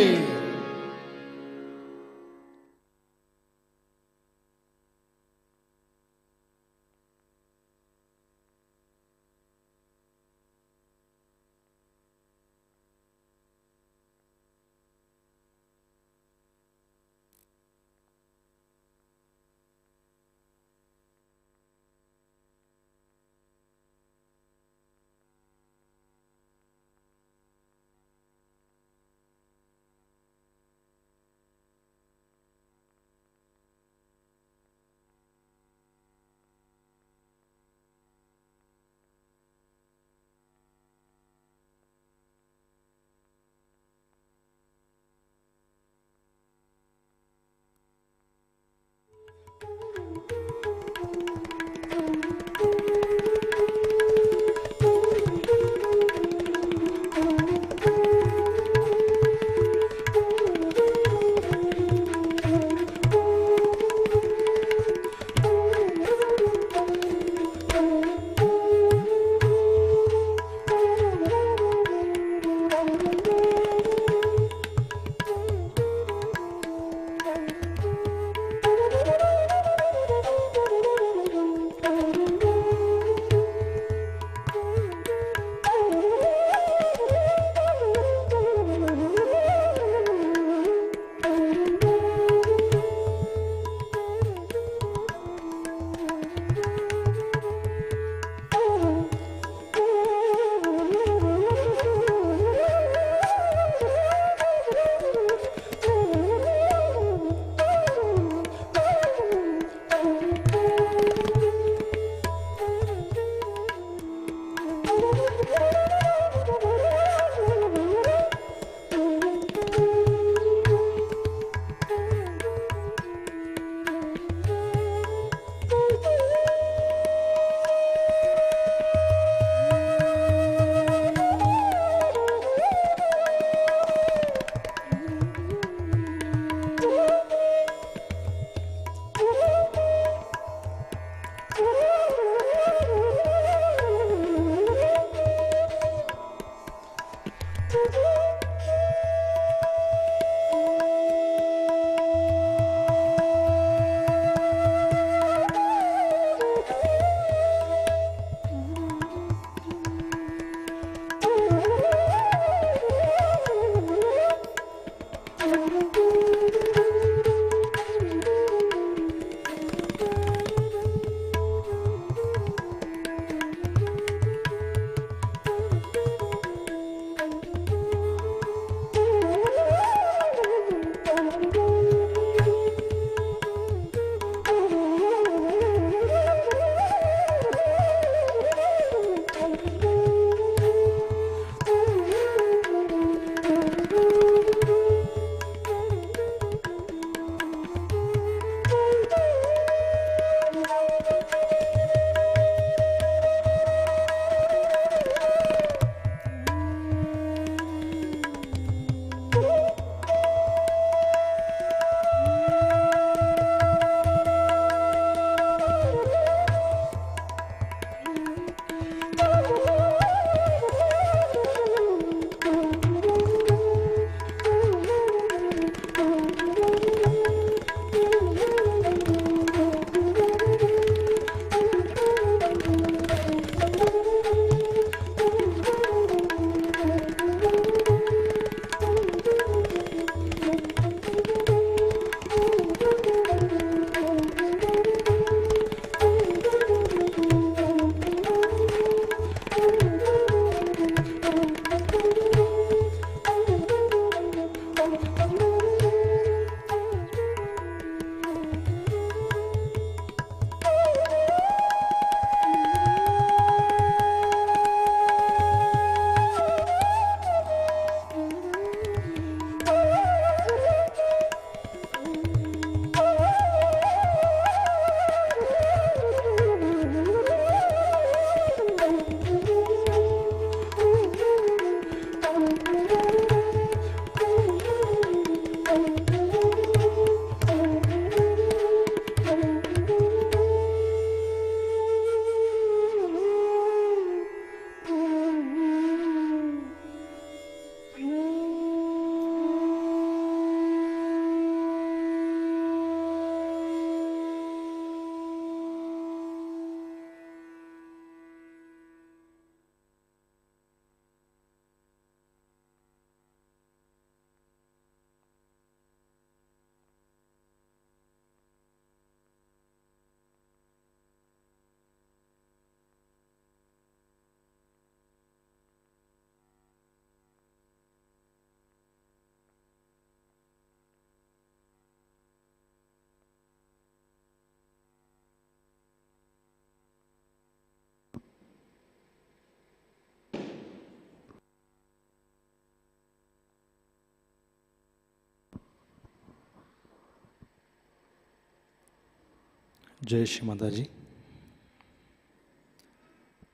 [SPEAKER 1] जय श्री माता जी।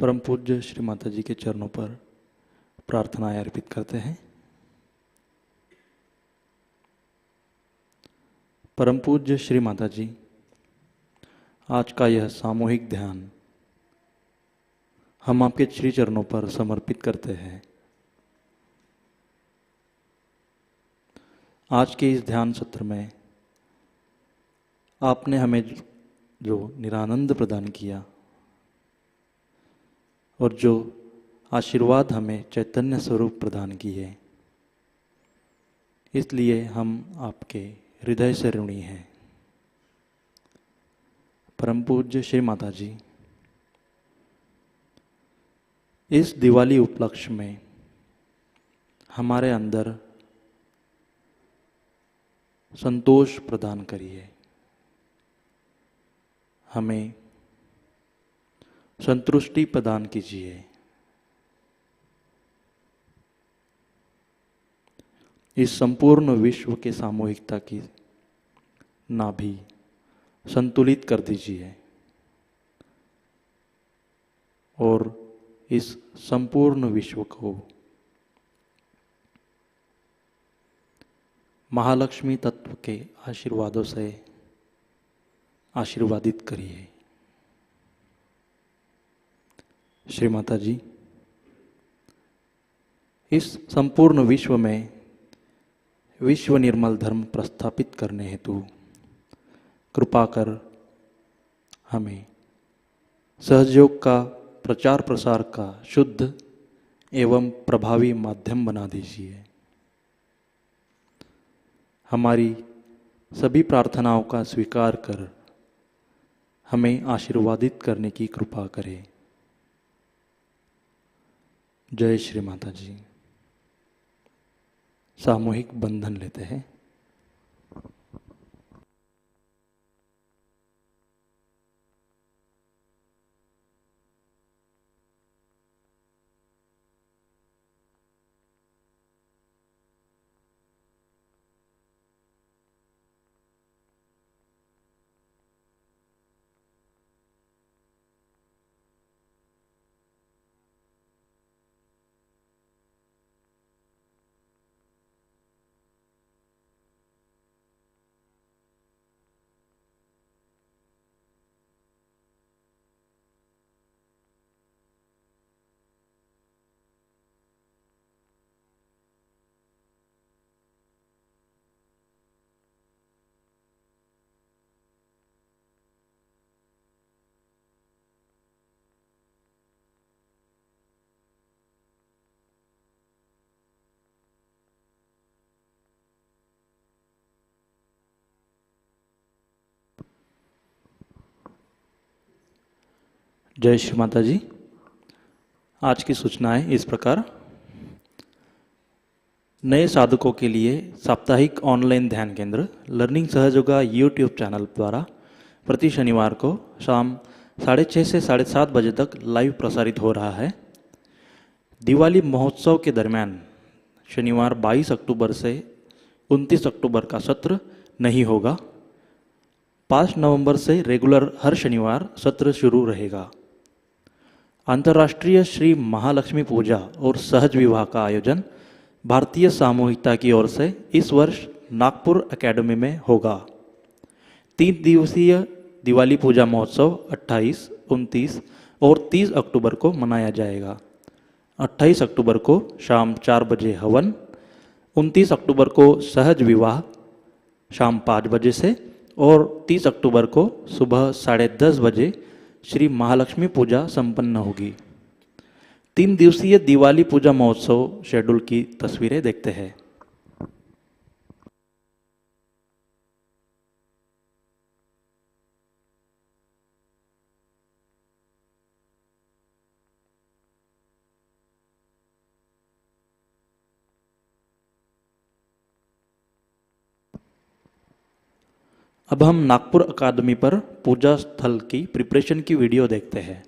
[SPEAKER 1] परम पूज्य श्री माता जी के चरणों पर प्रार्थनाएं अर्पित करते हैं। परम पूज्य श्री माता जी, आज का यह सामूहिक ध्यान हम आपके श्री चरणों पर समर्पित करते हैं। आज के इस ध्यान सत्र में आपने हमें जो निरानंद प्रदान किया और जो आशीर्वाद हमें चैतन्य स्वरूप प्रदान किए, इसलिए हम आपके हृदय से ऋणी हैं। परम पूज्य श्री माता जी, इस दिवाली उपलक्ष्य में हमारे अंदर संतोष प्रदान करिए, हमें संतुष्टि प्रदान कीजिए। इस संपूर्ण विश्व के सामूहिकता की नाभि संतुलित कर दीजिए और इस संपूर्ण विश्व को महालक्ष्मी तत्व के आशीर्वादों से आशीर्वादित करिए। श्री माता जी, इस संपूर्ण विश्व में विश्व निर्मल धर्म प्रस्थापित करने हेतु कृपा कर हमें सहयोग का प्रचार प्रसार का शुद्ध एवं प्रभावी माध्यम बना दीजिए। हमारी सभी प्रार्थनाओं का स्वीकार कर हमें आशीर्वादित करने की कृपा करें। जय श्री माता जी। सामूहिक बंधन लेते हैं। जय श्री माता जी। आज की सूचनाएं इस प्रकार। नए साधकों के लिए साप्ताहिक ऑनलाइन ध्यान केंद्र लर्निंग सहजयोगा यूट्यूब चैनल द्वारा प्रति शनिवार को शाम 6:30 से 7:30 बजे तक लाइव प्रसारित हो रहा है। दिवाली महोत्सव के दरमियान शनिवार 22 अक्टूबर से 29 अक्टूबर का सत्र नहीं होगा। 5 नवंबर से रेगुलर हर शनिवार सत्र शुरू रहेगा। अंतर्राष्ट्रीय श्री महालक्ष्मी पूजा और सहज विवाह का आयोजन भारतीय सामूहिकता की ओर से इस वर्ष नागपुर एकेडमी में होगा। 3 दिवसीय दिवाली पूजा महोत्सव 28, 29 और 30 अक्टूबर को मनाया जाएगा। 28 अक्टूबर को शाम 4 बजे हवन, 29 अक्टूबर को सहज विवाह शाम 5 बजे से और 30 अक्टूबर को सुबह 10:30 बजे श्री महालक्ष्मी पूजा संपन्न होगी। 3 दिवसीय दिवाली पूजा महोत्सव शेड्यूल की तस्वीरें देखते हैं। अब हम नागपुर अकादमी पर पूजा स्थल की प्रिपरेशन की वीडियो देखते हैं।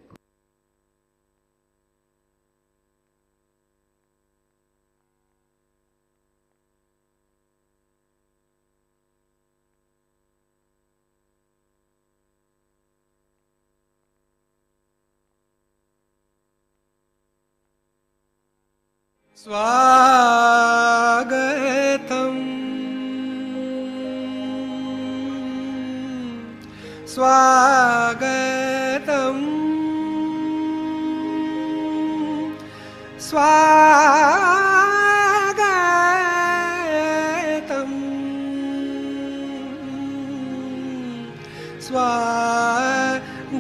[SPEAKER 5] स्वागतं स्वागतं स्वागतं स्वागतं।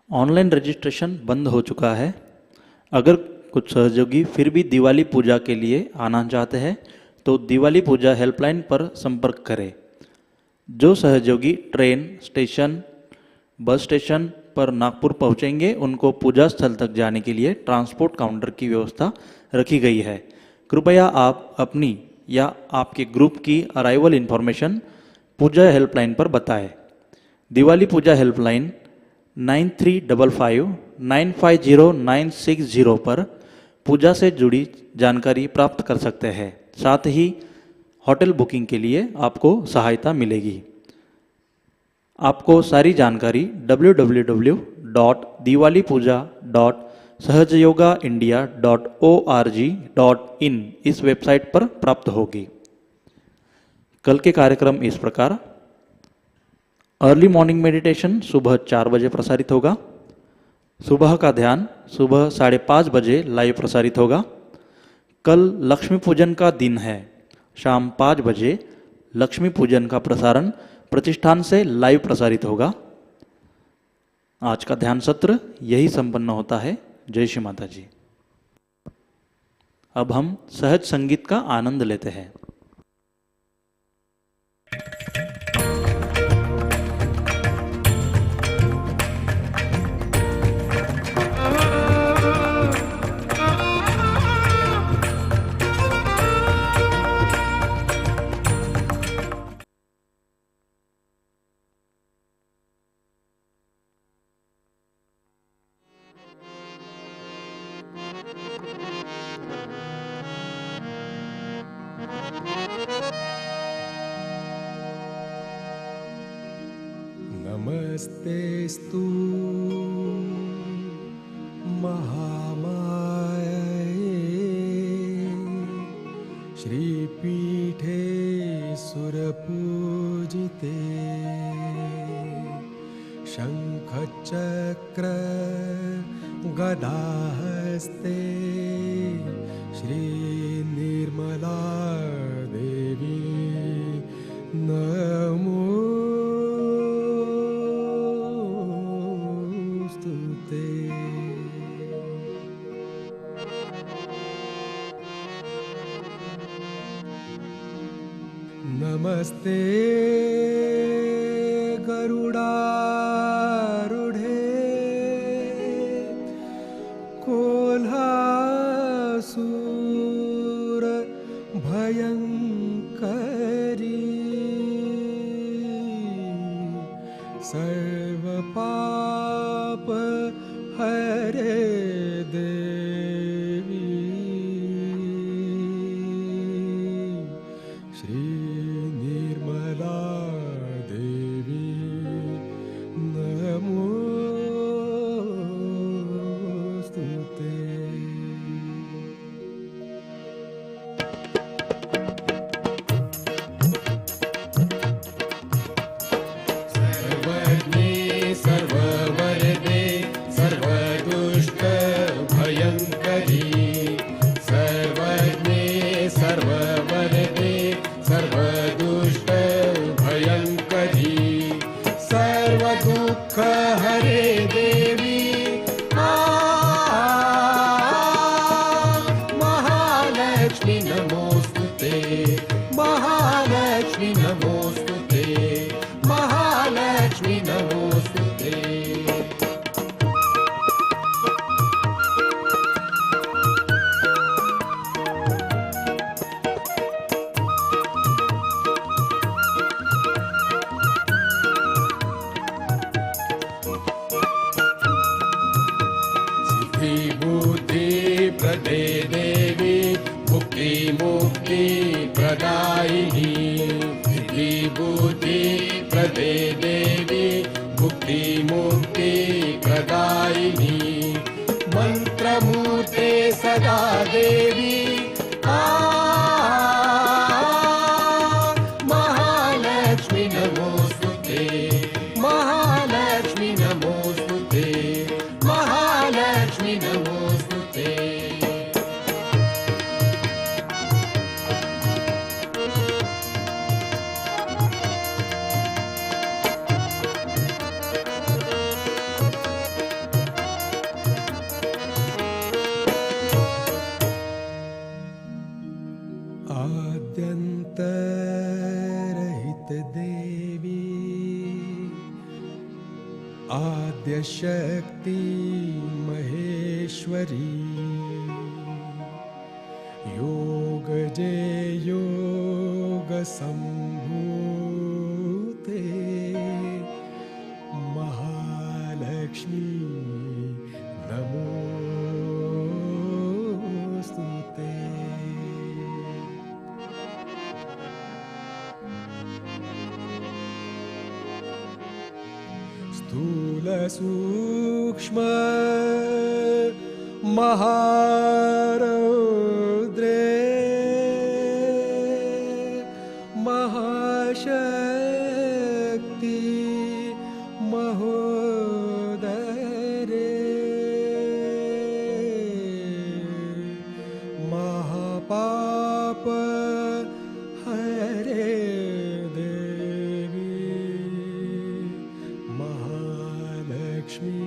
[SPEAKER 1] ऑनलाइन रजिस्ट्रेशन बंद हो चुका है। अगर कुछ सहयोगी फिर भी दिवाली पूजा के लिए आना चाहते हैं तो दिवाली पूजा हेल्पलाइन पर संपर्क करें। जो सहयोगी ट्रेन स्टेशन बस स्टेशन पर नागपुर पहुंचेंगे उनको पूजा स्थल तक जाने के लिए ट्रांसपोर्ट काउंटर की व्यवस्था रखी गई है। कृपया आप अपनी या आपके ग्रुप की अराइवल इन्फॉर्मेशन पूजा हेल्पलाइन पर बताएं। दिवाली पूजा हेल्पलाइन 9355950960 पर पूजा से जुड़ी जानकारी प्राप्त कर सकते हैं। साथ ही होटल बुकिंग के लिए आपको सहायता मिलेगी। आपको सारी जानकारी www.diwalipuja.sahajayogaindia.org.in इस वेबसाइट पर प्राप्त होगी। कल के कार्यक्रम इस प्रकार: अर्ली मॉर्निंग मेडिटेशन सुबह 4 बजे प्रसारित होगा। सुबह का ध्यान सुबह 5:30 बजे लाइव प्रसारित होगा। कल लक्ष्मी पूजन का दिन है। शाम 5 बजे लक्ष्मी पूजन का प्रसारण प्रतिष्ठान से लाइव प्रसारित होगा। आज का ध्यान सत्र यही संपन्न होता है। जय श्री माता जी। अब हम सहज संगीत का आनंद लेते हैं।
[SPEAKER 5] नमस्तेस्तु महामाये श्रीपीठे सुरपूजिते शङ्खचक्र गदाहस्ते श्रीनिर्मला देवी नमो नमस्ते गरुडारूढे कोल्हासूर भयङ्करी सर्वपाप हरे देवी श्री निर्मला देवी नमोस्तुते। सर्वज्ञे सर्ववरदे सर्वदुष्ट भयङ्करी सर्वज्ञे सर्ववरदे सर्वदुष्ट भयङ्करी सर्वदुःख हरे देवी महालक्ष्मी नमोस्तुते महालक्ष्मी नमोस्तुते महालक्ष्मी नमोस्तुते। बुद्धि प्रदे देवी मुक्ति मुक्ति प्रदायिनी सिद्धि बुद्धि प्रदे देवी मुक्ति मुक्ति प्रदायिनी मंत्रमूर्ते सदा देवी महालक्ष्मी नमोस्तुते महालक्ष्मी नमोस्तुते महालक्ष्मी नमोस्तुते। आद्यन्तरहित देवी आद्यशक्ति महेश्वरी योग जय योग संभूते महालक्ष्मी नमोस्तुते। स्थूल सूक्ष्म महारौद्रे महाशक्ति महोदरे महापाप हरे देवी महालक्ष्मी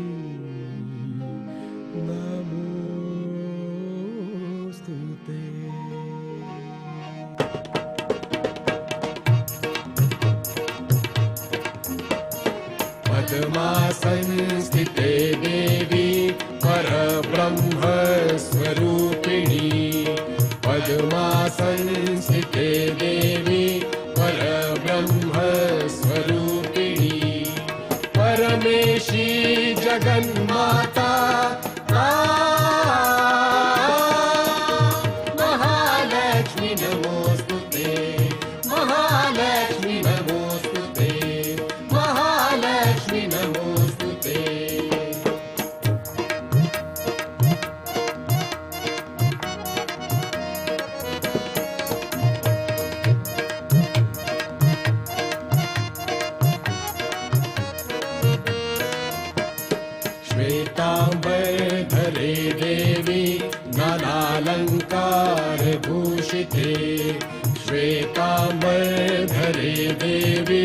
[SPEAKER 3] पद्मासनस्थिते देवी परब्रह्मस्वरूपिणी पद्मासनस्थिते देवी परब्रह्मस्वरूपिणी परमेशी जगन्माता महालक्ष्मी नमोस्तुते महालक्ष्मी नमोस्तुते महालक्ष्मी नमोस्तुते श्वेतांबरधरे देवी नानालंकार भूषिते श्वेतांबरधरे देवी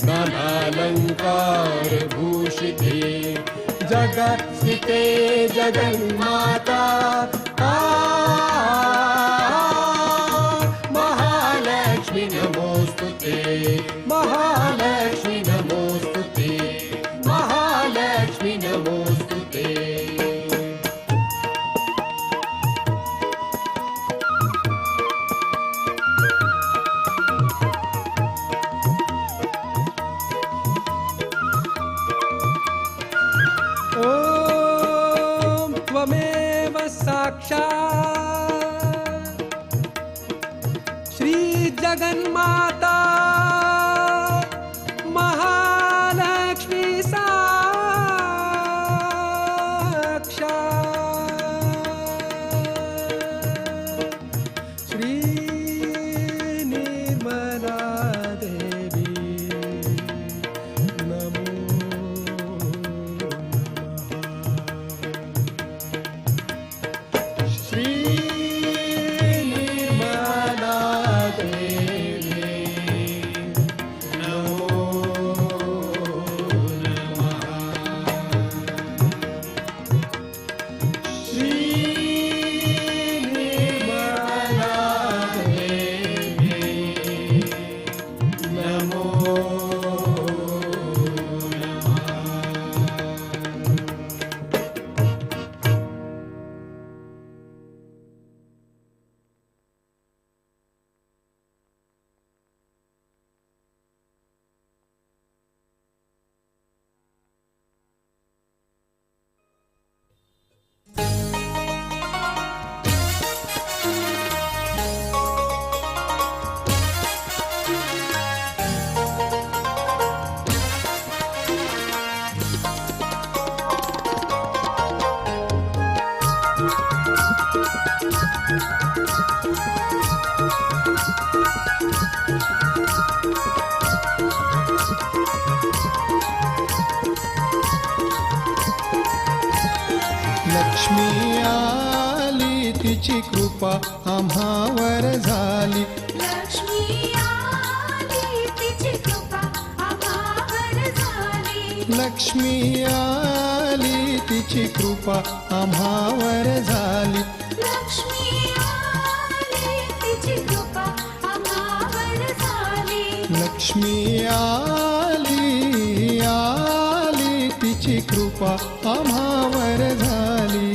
[SPEAKER 3] नानालंकार भूषिते जगत्स्थिते जगन्माता महालक्ष्मी नमोस्तुते महालक्ष्मी नमोस्तुते महालक्ष्मी नमोस्तुते
[SPEAKER 5] ॐ त्वमेव साक्षात् श्री जगन्माता महालक्ष्मी साक्षात् श्री निर्मला देवी नमो
[SPEAKER 3] श्री निर्मला देवी नमो नमः श्री निर्मला देवी नमो लक्ष्मी आली तिची कृपा आम्हावर झाली
[SPEAKER 4] लक्ष्मी आली तिची कृपा आम्हावर झाली
[SPEAKER 3] लक्ष्मी आली तिची कृपा आम्हावर झाली
[SPEAKER 4] लक्ष्मी आली तिची कृपा आम्हावर झाली
[SPEAKER 3] लक्ष्मी आली तिची कृपा आम्हावर झाली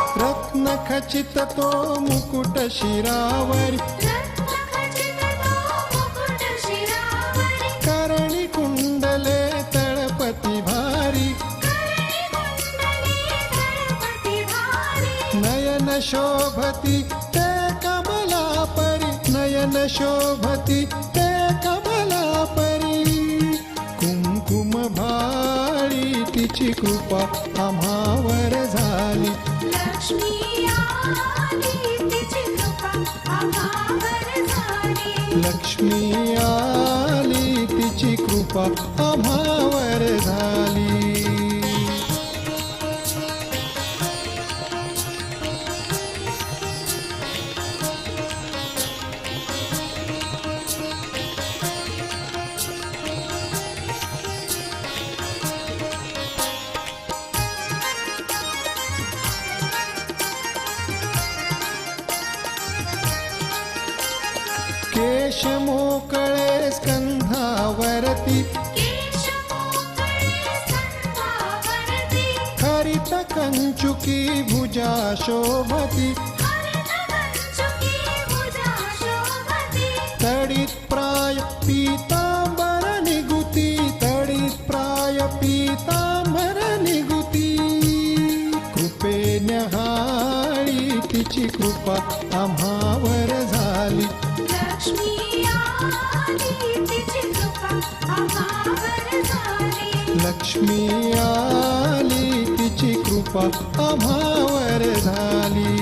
[SPEAKER 3] रत्नखचित तो मुकुट शिरावरी
[SPEAKER 4] रत्नखचित तो मुकुट शिरावरी
[SPEAKER 3] करणी कुंडले तळपती भारी
[SPEAKER 4] करणी कुंडली तळपती भारी
[SPEAKER 3] नयन शोभती ते कमला परी नयन शोभती ते कमला परी कुंकुम भाळी तिची कृपा आम्हावर झाली
[SPEAKER 4] लक्ष्मी आली तिची कृपा आम्हावर झाली
[SPEAKER 3] लक्ष्मी आली तिची कृपा आम्हावर झाली केश मोकळे स्कंधावरती
[SPEAKER 4] केश मोकळे संभावरती
[SPEAKER 3] हरित कंचुकी भुजा शोभती
[SPEAKER 4] हरित कंचुकी भुजा शोभती
[SPEAKER 3] तडित प्राय पीतांबर निगुती तडित प्राय पीतांबर निगुती कृपे न्याहाळी तिची कृपा आम्हावर झाली
[SPEAKER 4] लक्ष्मी आली तिची कृपा आम्हावर झाली
[SPEAKER 3] लक्ष्मी आली तिची कृपा आम्हावर झाली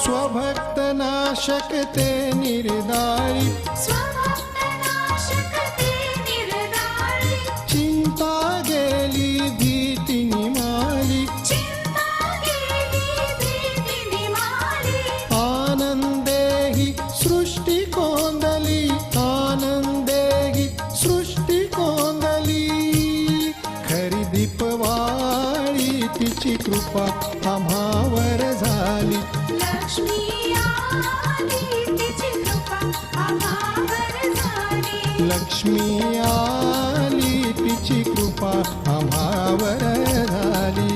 [SPEAKER 3] स्वभक्त नाशक ते निर्दाळी
[SPEAKER 4] स्वभक्तनाशक ते निर्दाळी
[SPEAKER 3] चिंता गेली भीती निमाली
[SPEAKER 4] चिंता गेली भीती निमाली
[SPEAKER 3] आनंदेहि सृष्टी कोंदली आनंदेहि सृष्टी कोंदली खरी दीपवाळी तिची कृपा आम्हावर झाली
[SPEAKER 4] लक्ष्मी आली तिची कृपा आम्हावर झाली
[SPEAKER 3] लक्ष्मी आली तिची कृपा आम्हावर झाली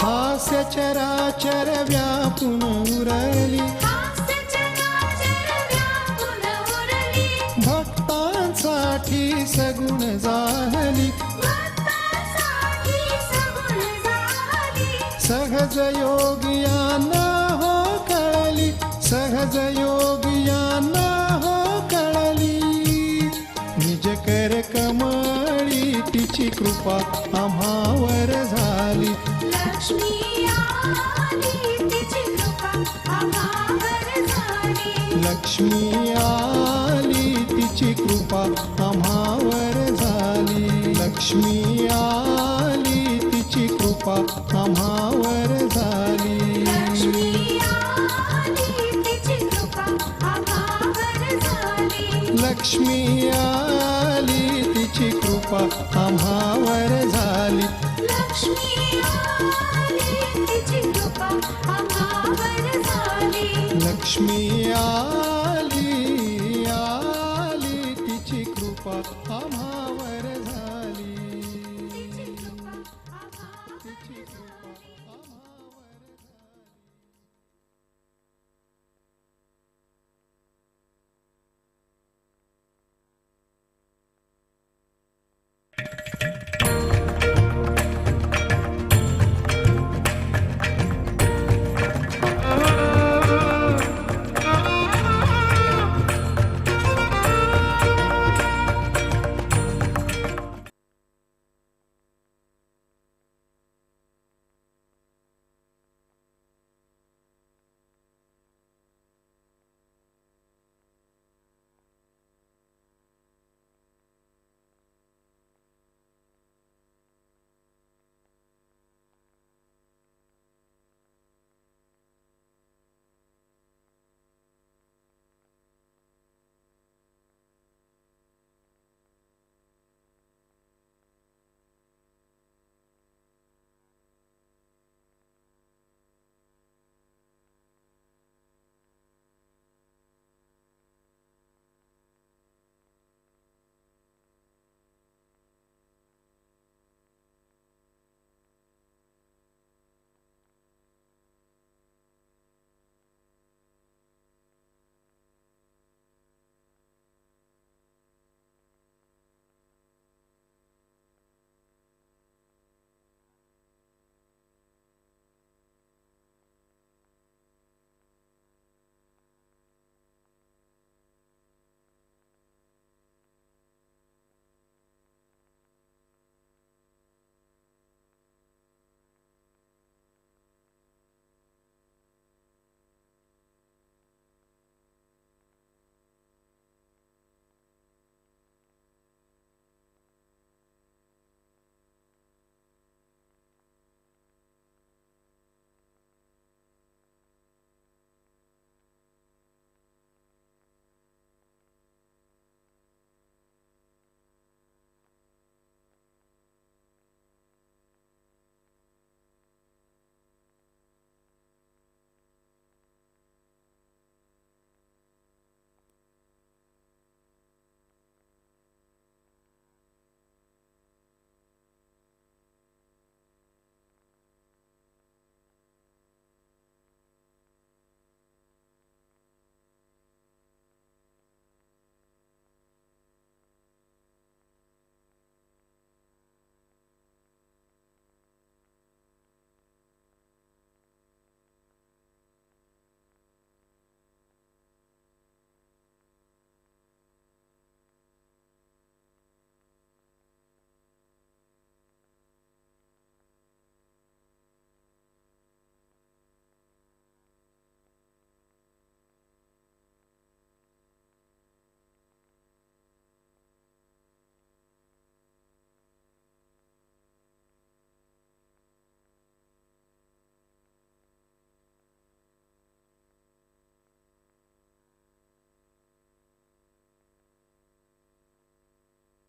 [SPEAKER 3] हास्य चराचर व्यापून उरली
[SPEAKER 4] हास्य चराचर व्यापून उरली
[SPEAKER 3] भक्तांसाठी सगुण जाहली
[SPEAKER 4] भक्तांसाठी सगुण झाली
[SPEAKER 3] सहज योगियांना हो कळली सहज योगियांना हो कळली निज कर कमळी तिची कृपा आम्हावर झाली
[SPEAKER 4] लक्ष्मी आली तिची कृपा आम्हावर झाली
[SPEAKER 3] लक्ष्मी आली तिची कृपा आम्हावर झाली लक्ष्मी आली तिची कृपा आम्हावर झाली
[SPEAKER 4] लक्ष्मी आली तिची कृपा आम्हावर झाली
[SPEAKER 3] लक्ष्मी आली तिची कृपा आम्हावर झाली
[SPEAKER 4] लक्ष्मी आली तिची कृपा आम्हावर झाली
[SPEAKER 3] लक्ष्मी आली तिची कृपा आम्हा